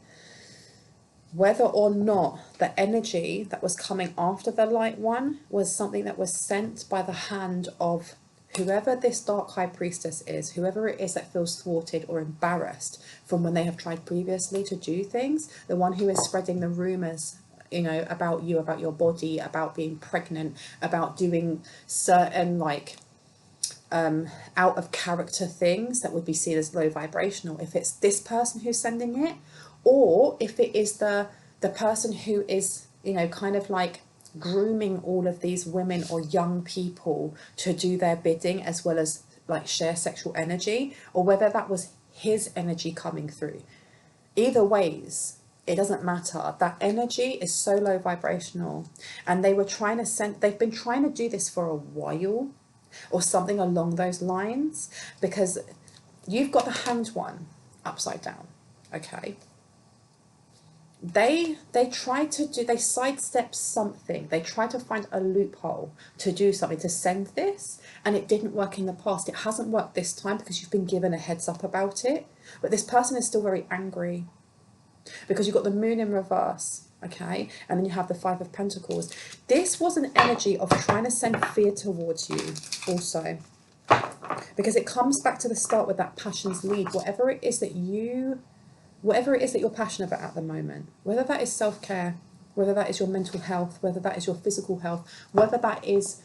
whether or not the energy that was coming after the light one was something that was sent by the hand of whoever this dark high priestess is, whoever it is that feels thwarted or embarrassed from when they have tried previously to do things, the one who is spreading the rumors, you know, about you, about your body, about being pregnant, about doing certain like out of character things that would be seen as low vibrational, if it's this person who's sending it, or if it is the person who is, you know, kind of like grooming all of these women or young people to do their bidding as well as like share sexual energy, or whether that was his energy coming through. Either ways, it doesn't matter. That energy is so low vibrational, and they were trying to send, they've been trying to do this for a while or something along those lines, because you've got the Hanged One upside down, okay? They tried to do, they sidestepped something. They tried to find a loophole to do something, to send this, and it didn't work in the past. It hasn't worked this time because you've been given a heads up about it. But this person is still very angry because you've got the Moon in reverse, okay? And then you have the Five of Pentacles. This was an energy of trying to send fear towards you also, because it comes back to the start with that passion's lead. Whatever it is that you're passionate about at the moment, whether that is self-care, whether that is your mental health, whether that is your physical health, whether that is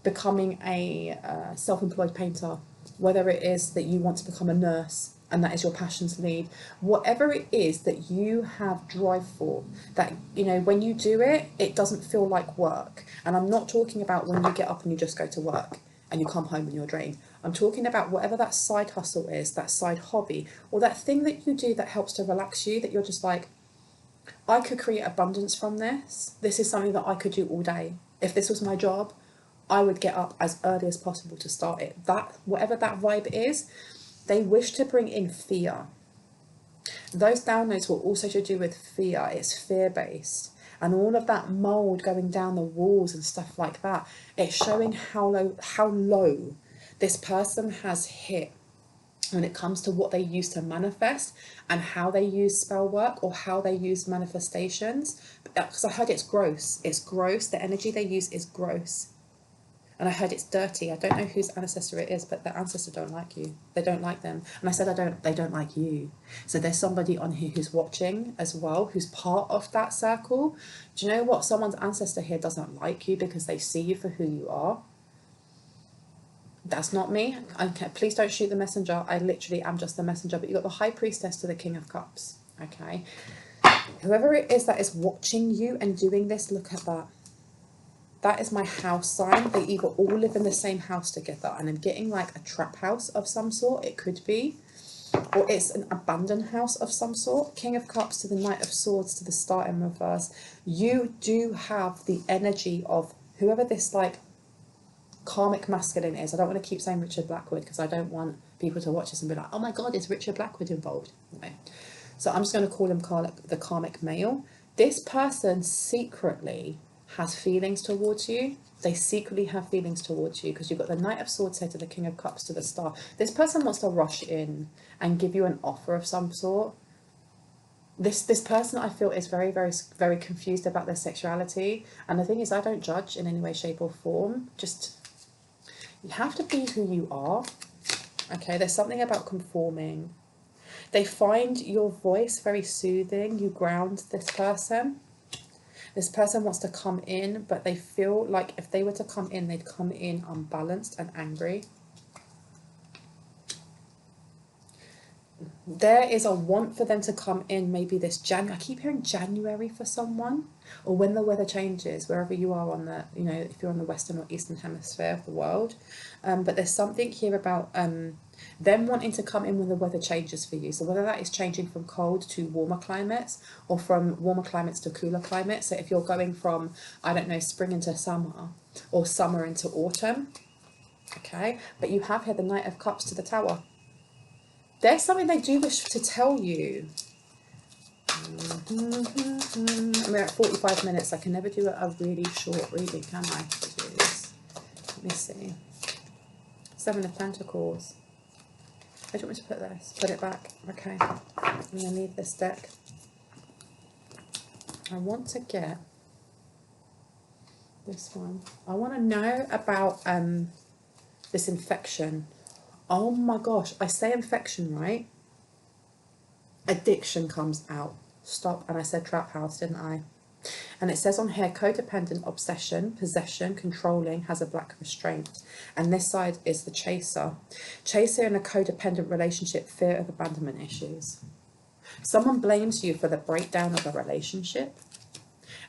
becoming a self-employed painter, whether it is that you want to become a nurse and that is your passion's lead, whatever it is that you have drive for, that, you know, when you do it, it doesn't feel like work. And I'm not talking about when you get up and you just go to work and you come home and you're drained. I'm talking about whatever that side hustle is, that side hobby, or that thing that you do that helps to relax you, that you're just like, I could create abundance from this. This is something that I could do all day. If this was my job, I would get up as early as possible to start it. That, whatever that vibe is, they wish to bring in fear. Those downloads were also to do with fear. It's fear-based. And all of that mold going down the walls and stuff like that, it's showing how low this person has hit when it comes to what they use to manifest and how they use spell work or how they use manifestations. Because I heard it's gross. It's gross. The energy they use is gross. And I heard it's dirty. I don't know whose ancestor it is, but the ancestor don't like you. They don't like them. And I said, they don't like you. So there's somebody on here who's watching as well, who's part of that circle. Do you know what? Someone's ancestor here doesn't like you because they see you for who you are. That's not me. Okay, please don't shoot the messenger. I literally am just the messenger. But you've got the High Priestess to the King of Cups. Okay. Whoever it is that is watching you and doing this, look at that. That is my house sign. They either all live in the same house together, and I'm getting like a trap house of some sort, it could be, or it's an abandoned house of some sort. King of Cups to the Knight of Swords to the Star in reverse. You do have the energy of whoever this like karmic masculine is. I don't want to keep saying Richard Blackwood because I don't want people to watch this and be like, oh my God, is Richard Blackwood involved? No. So I'm just going to call him the karmic male. This person secretly has feelings towards you. They secretly have feelings towards you because you've got the Knight of Swords here to the King of Cups to the Star. This person wants to rush in and give you an offer of some sort. This person, I feel, is very, very, very confused about their sexuality. And the thing is, I don't judge in any way, shape or form. Just, you have to be who you are. Okay, there's something about conforming. They find your voice very soothing. You ground this person. This person wants to come in, but they feel like if they were to come in, they'd come in unbalanced and angry. There is a want for them to come in maybe this January. I keep hearing January for someone, or when the weather changes, wherever you are on the, you know, if you're on the Western or Eastern hemisphere of the world. But there's something here about them wanting to come in when the weather changes for you. So whether that is changing from cold to warmer climates or from warmer climates to cooler climates. So if you're going from, I don't know, spring into summer or summer into autumn. Okay, but you have here the Knight of Cups to the Tower. There's something they do wish to tell you. We're at 45 minutes. I can never do a really short reading, can I? Jeez. Let me see. Seven of Pentacles. Where do you want me to put this? Put it back. Okay. I'm going to leave this deck. I want to get this one. I want to know about this infection. Oh my gosh, I say infection, right? Addiction comes out. Stop. And I said trap house, didn't I? And it says on here, codependent, obsession, possession, controlling, has a black restraint. And this side is the chaser. Chaser in a codependent relationship, fear of abandonment issues. Someone blames you for the breakdown of a relationship,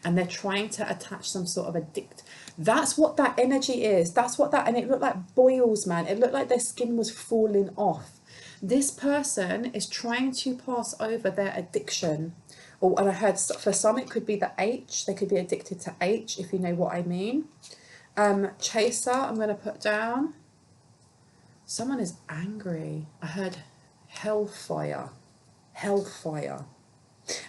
and they're trying to attach some sort of addict. That's what that energy is. That's what that, and it looked like boils, man. It looked like their skin was falling off. This person is trying to pass over their addiction. Or, and I heard for some it could be the H. They could be addicted to H, if you know what I mean. Chaser, I'm going to put down. Someone is angry. I heard hellfire. Hellfire.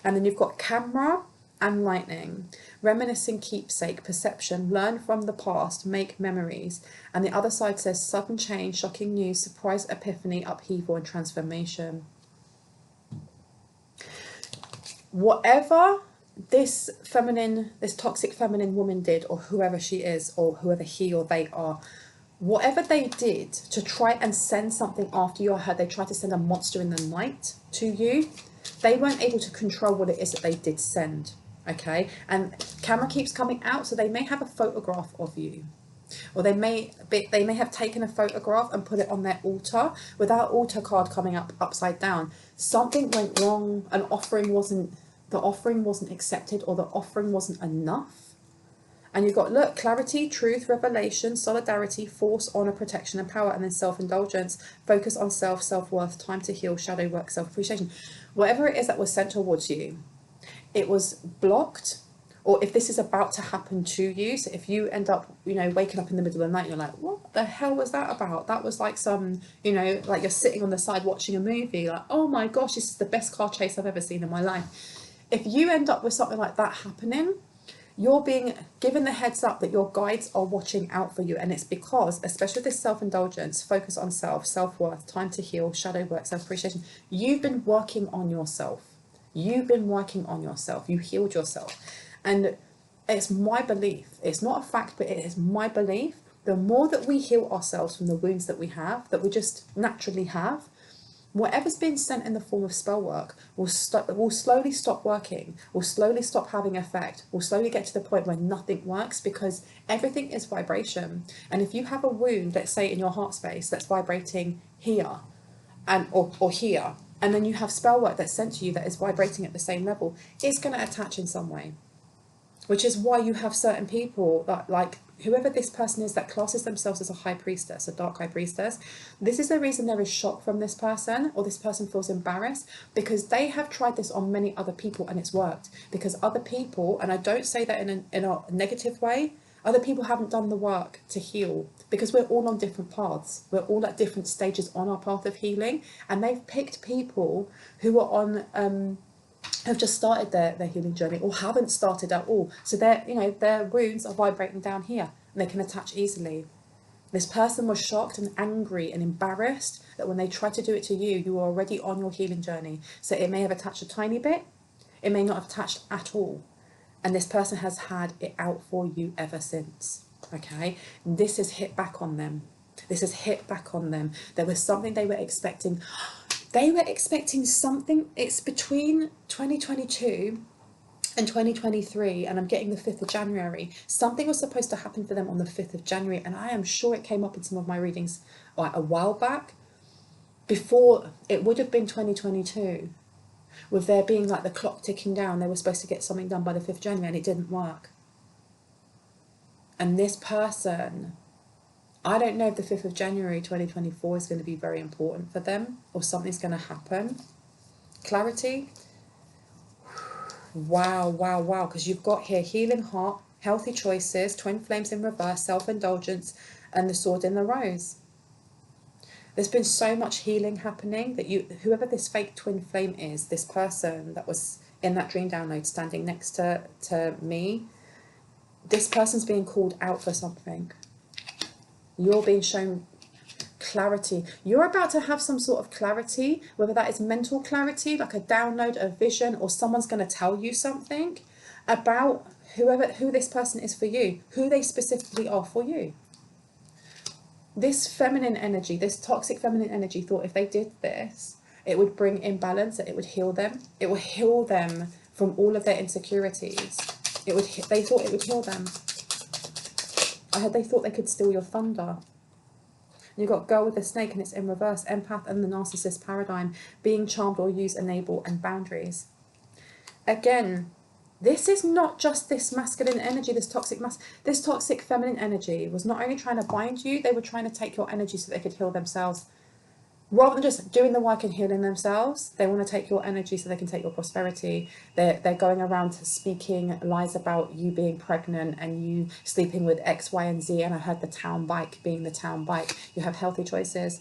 And then you've got camera and lightning. Reminiscing, keepsake, perception, learn from the past, make memories. And the other side says sudden change, shocking news, surprise, epiphany, upheaval and transformation. Whatever this toxic feminine woman did, or whoever she is, or whoever he or they are, whatever they did to try and send something after you or her, they tried to send a monster in the night to you, they weren't able to control what it is that they did send, okay? And camera keeps coming out, so they may have a photograph of you, or they may have taken a photograph and put it on their altar without altar card coming up upside down. Something went wrong. The offering wasn't accepted, or the offering wasn't enough. And you've got, look, clarity, truth, revelation, solidarity, force, honor, protection and power, and then self-indulgence, focus on self, self-worth, time to heal, shadow work, self-appreciation. Whatever it is that was sent towards you, it was blocked. Or if this is about to happen to you, so if you end up, waking up in the middle of the night, you're like, what the hell was that about? That was like some, like you're sitting on the side watching a movie, like, oh my gosh, this is the best car chase I've ever seen in my life. If you end up with something like that happening, you're being given the heads up that your guides are watching out for you. And it's because, especially this self-indulgence, focus on self, self-worth, time to heal, shadow work, self-appreciation, you've been working on yourself. You've been working on yourself. You healed yourself. And it's my belief, it's not a fact, but it is my belief, the more that we heal ourselves from the wounds that we have, that we just naturally have, whatever's been sent in the form of spell work will slowly stop working, will slowly stop having effect, will slowly get to the point where nothing works, because everything is vibration. And if you have a wound, let's say in your heart space, that's vibrating here and or here, and then you have spell work that's sent to you that is vibrating at the same level, it's going to attach in some way. Which is why you have certain people that, like, whoever this person is that classes themselves as a high priestess, a dark high priestess, this is the reason there is shock from this person, or this person feels embarrassed, because they have tried this on many other people and it's worked. Because other people, and I don't say that in a negative way, other people haven't done the work to heal, because we're all on different paths. We're all at different stages on our path of healing, and they've picked people who are on have just started their healing journey, or haven't started at all. So their wounds are vibrating down here and they can attach easily. This person was shocked and angry and embarrassed that when they tried to do it to you, you were already on your healing journey. So it may have attached a tiny bit, it may not have attached at all. And this person has had it out for you ever since. Okay, this has hit back on them. This has hit back on them. There was something they were expecting. They were expecting something. It's between 2022 and 2023, and I'm getting the 5th of January. Something was supposed to happen for them on the 5th of January, and I am sure it came up in some of my readings like a while back. Before, it would have been 2022. With there being like the clock ticking down, they were supposed to get something done by the 5th of January, and it didn't work. And this person, I don't know if the 5th of January 2024 is going to be very important for them, or something's going to happen. Clarity. Wow, wow, wow. Because you've got here healing heart, healthy choices, twin flames in reverse, self-indulgence, and the sword in the rose. There's been so much healing happening that whoever this fake twin flame is, this person that was in that dream download standing next to me, this person's being called out for something. You're being shown clarity. You're about to have some sort of clarity, whether that is mental clarity, like a download, a vision, or someone's going to tell you something about who this person is for you, who they specifically are for you. This feminine energy, this toxic feminine energy thought if they did this, it would bring imbalance, that it would heal them. It will heal them from all of their insecurities. They thought it would heal them. They thought they could steal your thunder. You've got girl with the snake and it's in reverse, empath and the narcissist paradigm, being charmed or use, enable and boundaries. Again, this is not just this masculine energy, this toxic feminine energy was not only trying to bind you, they were trying to take your energy so they could heal themselves. Rather than just doing the work and healing themselves, they want to take your energy so they can take your prosperity. They're going around speaking lies about you being pregnant and you sleeping with X, Y, and Z. And I heard the town bike being the town bike. You have healthy choices.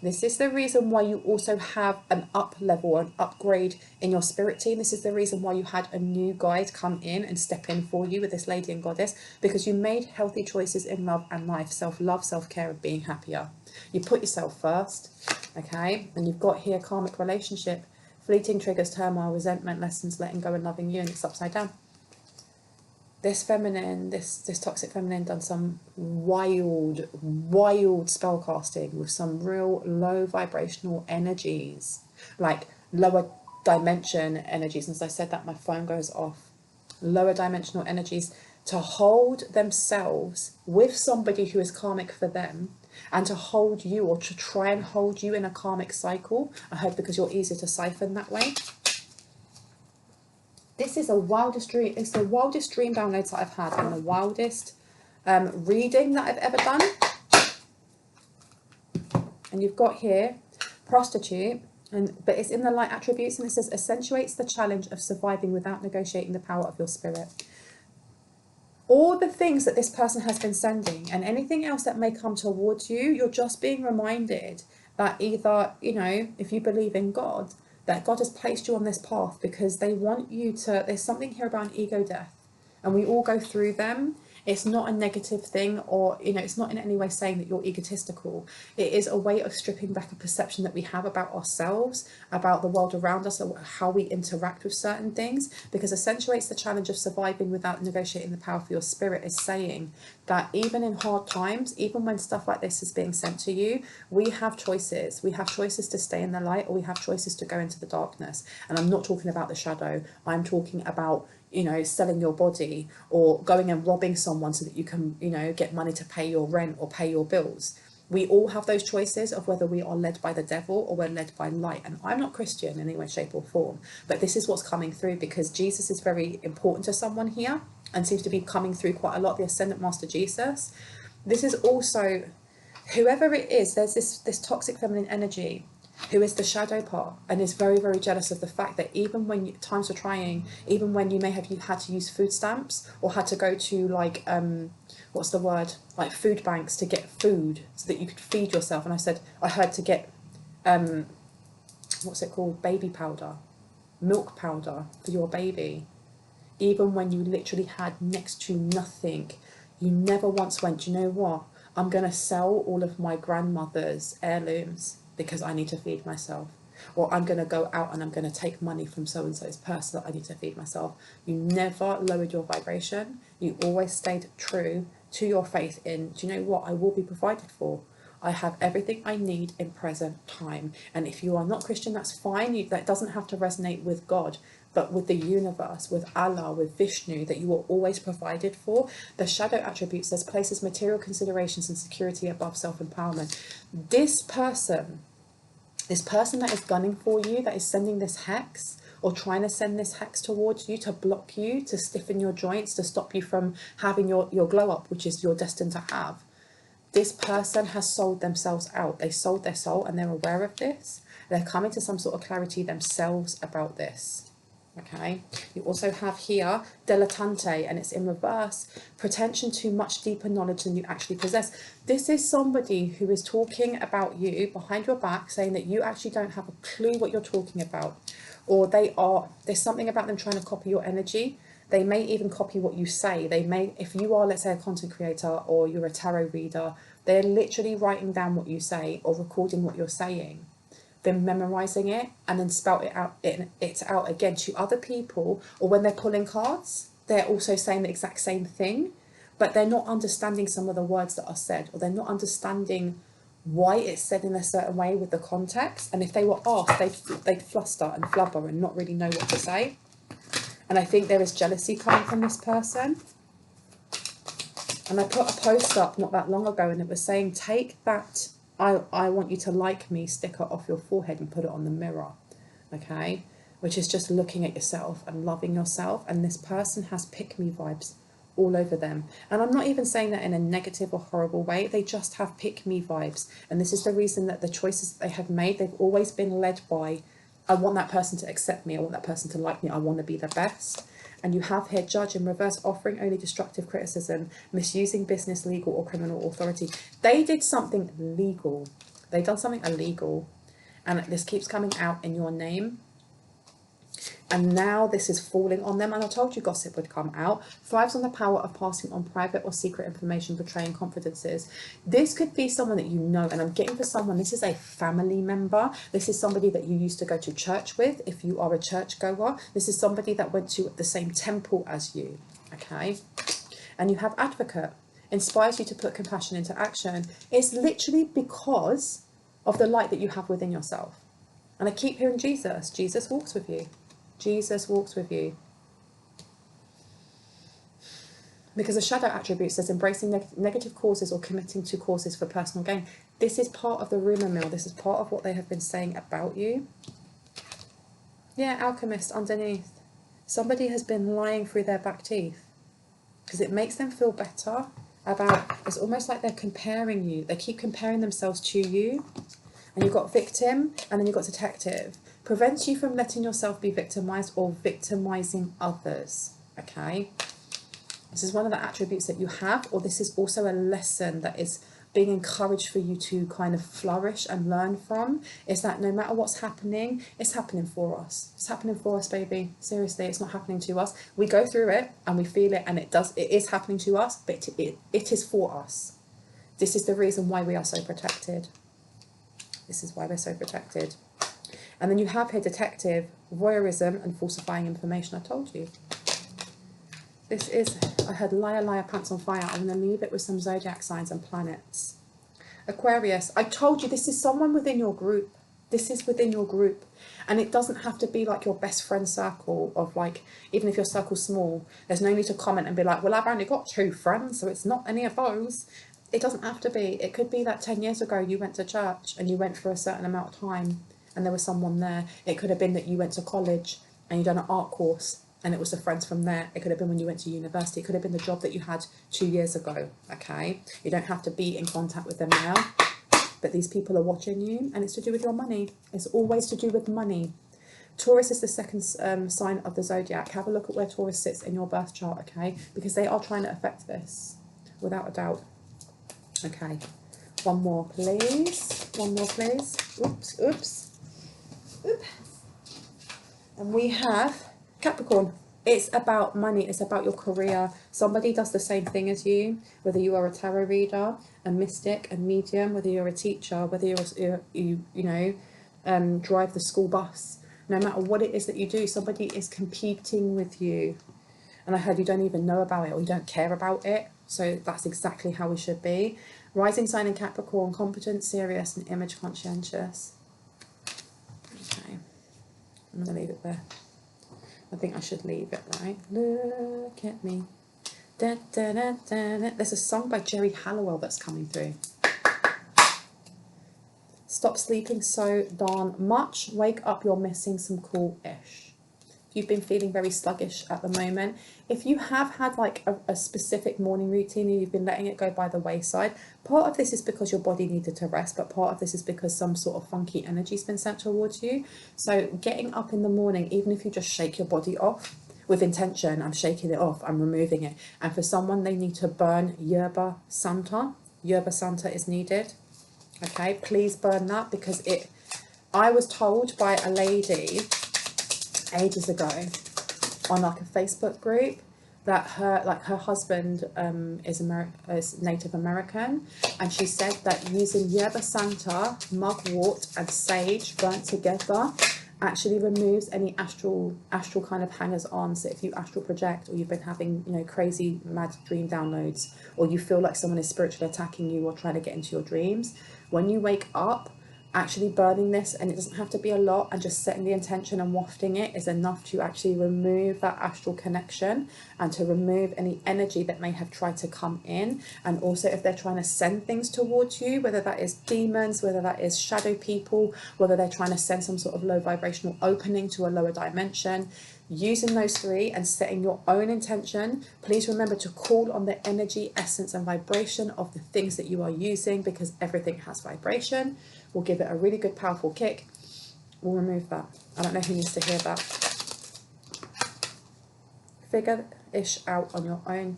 This is the reason why you also have an up level, an upgrade in your spirit team. This is the reason why you had a new guide come in and step in for you with this lady and goddess, because you made healthy choices in love and life, self-love, self-care, and being happier. You put yourself first, okay? And you've got here karmic relationship, fleeting triggers, turmoil, resentment, lessons, letting go and loving you, and it's upside down. This feminine, this toxic feminine done some wild spell casting with some real low vibrational energies, like lower dimension energies. And as I said that, my phone goes off. Lower dimensional energies to hold themselves with somebody who is karmic for them, and to hold you, or to try and hold you in a karmic cycle. I hope because you're easier to siphon that way. This is the wildest dream. It's the wildest dream downloads that I've had, and the wildest reading that I've ever done. And you've got here prostitute, but it's in the light attributes, and it says accentuates the challenge of surviving without negotiating the power of your spirit. All the things that this person has been sending and anything else that may come towards you, you're just being reminded that either, you know, if you believe in God, that God has placed you on this path because they want you to, there's something here about an ego death, and we all go through them. It's not a negative thing, or, you know, it's not in any way saying that you're egotistical. It is a way of stripping back a perception that we have about ourselves, about the world around us, or how we interact with certain things, because accentuates the challenge of surviving without negotiating the power for your spirit is saying that even in hard times, even when stuff like this is being sent to you, we have choices. We have choices to stay in the light, or we have choices to go into the darkness. And I'm not talking about the shadow. I'm talking about, you know, selling your body or going and robbing someone so that you can, you know, get money to pay your rent or pay your bills. We all have those choices of whether we are led by the devil or we're led by light. And I'm not Christian in any way, shape or form, but this is what's coming through, because Jesus is very important to someone here and seems to be coming through quite a lot, the Ascendant Master Jesus. This is also, whoever it is, there's this toxic feminine energy who is the shadow part and is very, very jealous of the fact that even when times are trying, even when you may have had to use food stamps or had to go to like, what's the word, like food banks to get food so that you could feed yourself. And I heard to get, what's it called, baby powder, milk powder for your baby. Even when you literally had next to nothing, you never once went, you know what, I'm going to sell all of my grandmother's heirlooms because I need to feed myself, or I'm going to go out and I'm going to take money from so-and-so's purse that I need to feed myself. You never lowered your vibration. You always stayed true to your faith in, do you know what, I will be provided for. I have everything I need in present time. And if you are not Christian, that's fine. That doesn't have to resonate with God, but with the universe, with Allah, with Vishnu, that you are always provided for. The shadow attribute says places material considerations and security above self-empowerment. This person that is gunning for you, that is sending this hex or trying to send this hex towards you to block you, to stiffen your joints, to stop you from having your glow up, which is you're destined to have. This person has sold themselves out. They sold their soul and they're aware of this. They're coming to some sort of clarity themselves about this. Okay, you also have here dilettante, and it's in reverse, pretension to much deeper knowledge than you actually possess. This is somebody who is talking about you behind your back, saying that you actually don't have a clue what you're talking about, or there's something about them trying to copy your energy. They may even copy what you say. They may, if you are, let's say, a content creator or you're a tarot reader, they're literally writing down what you say or recording what you're saying, then memorizing it and then spout it out again to other people. Or when they're pulling cards, they're also saying the exact same thing, but they're not understanding some of the words that are said, or they're not understanding why it's said in a certain way with the context. And if they were asked, they'd fluster and flubber and not really know what to say. And I think there is jealousy coming from this person. And I put a post up not that long ago, and it was saying, take that I want you to like me sticker off your forehead and put it on the mirror. Okay? Which is just looking at yourself and loving yourself. And this person has pick me vibes all over them. And I'm not even saying that in a negative or horrible way. They just have pick me vibes. And this is the reason that the choices they have made, they've always been led by, I want that person to accept me. I want that person to like me. I want to be the best. And you have here judge in reverse, offering only destructive criticism, misusing business, legal or criminal authority. They did something legal. They done something illegal. And this keeps coming out in your name. And now this is falling on them. And I told you gossip would come out. Thrives on the power of passing on private or secret information, betraying confidences. This could be someone that you know. And I'm getting for someone, this is a family member. This is somebody that you used to go to church with if you are a church goer. This is somebody that went to the same temple as you. Okay. And you have advocate. Inspires you to put compassion into action. It's literally because of the light that you have within yourself. And I keep hearing Jesus. Jesus walks with you. Jesus walks with you. Because the shadow attribute says embracing negative causes or committing to causes for personal gain. This is part of the rumour mill. This is part of what they have been saying about you. Yeah, alchemist underneath. Somebody has been lying through their back teeth. Because it makes them feel better about, it's almost like they're comparing you. They keep comparing themselves to you. And you've got victim, and then you've got detective. Prevents you from letting yourself be victimized or victimizing others. Okay? This is one of the attributes that you have, or this is also a lesson that is being encouraged for you to kind of flourish and learn from, is that no matter what's happening, it's happening for us. It's happening for us, baby. Seriously, it's not happening to us. We go through it and we feel it, and it is happening to us, but it is for us. This is the reason why we are so protected. This is why we're so protected. And then you have here detective, voyeurism and falsifying information. I told you. This is, I heard liar, liar, pants on fire. I'm going to leave it with some zodiac signs and planets. Aquarius, I told you this is someone within your group. This is within your group. And it doesn't have to be like your best friend circle of like, even if your circle's small, there's no need to comment and be like, well, I've only got 2 friends, so it's not any of those. It doesn't have to be. It could be that 10 years ago you went to church and you went for a certain amount of time and there was someone there. It could have been that you went to college and you done an art course and it was the friends from there. It could have been when you went to university. It could have been the job that you had 2 years ago. Okay, you don't have to be in contact with them now, but these people are watching you, and it's to do with your money. It's always to do with money. Taurus is the second sign of the zodiac. Have a look at where Taurus sits in your birth chart, okay, because they are trying to affect this without a doubt. Okay, one more please. One more please. Oops, oops. Oop. And we have Capricorn. It's about money. It's about your career. Somebody does the same thing as you, whether you are a tarot reader, a mystic, a medium, whether you're a teacher, whether you drive the school bus. No matter what it is that you do, somebody is competing with you. And I heard you don't even know about it, or you don't care about it. So that's exactly how we should be. Rising sign in Capricorn, competent, serious, and image conscientious. Okay, I'm going to leave it there. I think I should leave it, right? Look at me. Da, da, da, da, da. There's a song by Jerry Halliwell that's coming through. Stop sleeping so darn much. Wake up, you're missing some cool-ish. If you've been feeling very sluggish at the moment, if you have had like a specific morning routine and you've been letting it go by the wayside, part of this is because your body needed to rest, but part of this is because some sort of funky energy's been sent towards you. So getting up in the morning, even if you just shake your body off with intention, I'm shaking it off, I'm removing it. And for someone, they need to burn Yerba Santa. Yerba Santa is needed. Okay, please burn that, because I was told by a lady ages ago on like a Facebook group that her husband is Native American, and she said that using yerba santa, mugwort and sage burnt together actually removes any astral kind of hangers on. So if you astral project, or you've been having, you know, crazy mad dream downloads, or you feel like someone is spiritually attacking you or trying to get into your dreams, when you wake up, actually burning this, and it doesn't have to be a lot, and just setting the intention and wafting it is enough to actually remove that astral connection, and to remove any energy that may have tried to come in. And also, if they're trying to send things towards you, whether that is demons, whether that is shadow people, whether they're trying to send some sort of low vibrational opening to a lower dimension, using those three and setting your own intention, please remember to call on the energy, essence and vibration of the things that you are using, because everything has vibration. We'll give it a really good powerful kick. We'll remove that. I don't know who needs to hear that. Figure-ish out on your own.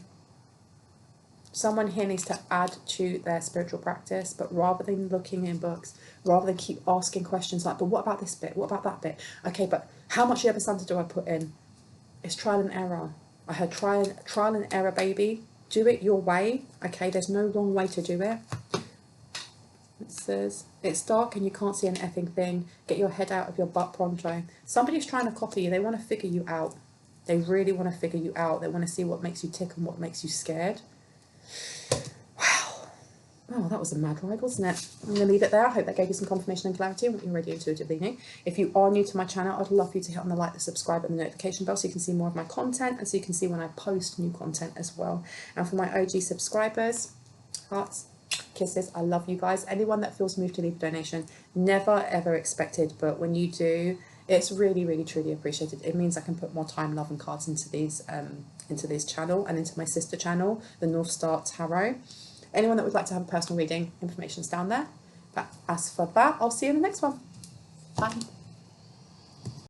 Someone here needs to add to their spiritual practice, but rather than looking in books, rather than keep asking questions like, but what about this bit? What about that bit? Okay, but how much Yerba Santa do I put in? It's trial and error. I heard trial and error, baby. Do it your way. Okay, there's no wrong way to do it. It says, it's dark and you can't see an effing thing. Get your head out of your butt pronto. Somebody's trying to copy you. They want to figure you out. They really want to figure you out. They want to see what makes you tick and what makes you scared. Wow. Oh, that was a mad ride, wasn't it? I'm going to leave it there. I hope that gave you some confirmation and clarity on what you already intuitively knew. If you are new to my channel, I'd love you to hit on the like, the subscribe and the notification bell so you can see more of my content, and so you can see when I post new content as well. And for my OG subscribers, hearts, kisses, I love you guys. Anyone that feels moved to leave a donation, never ever expected, but when you do, it's really, really, truly appreciated. It means I can put more time, love and cards into these channel, and into my sister channel, the North Star Tarot. Anyone that would like to have a personal reading, information's down there. But as for that, I'll see you in the next one. Bye.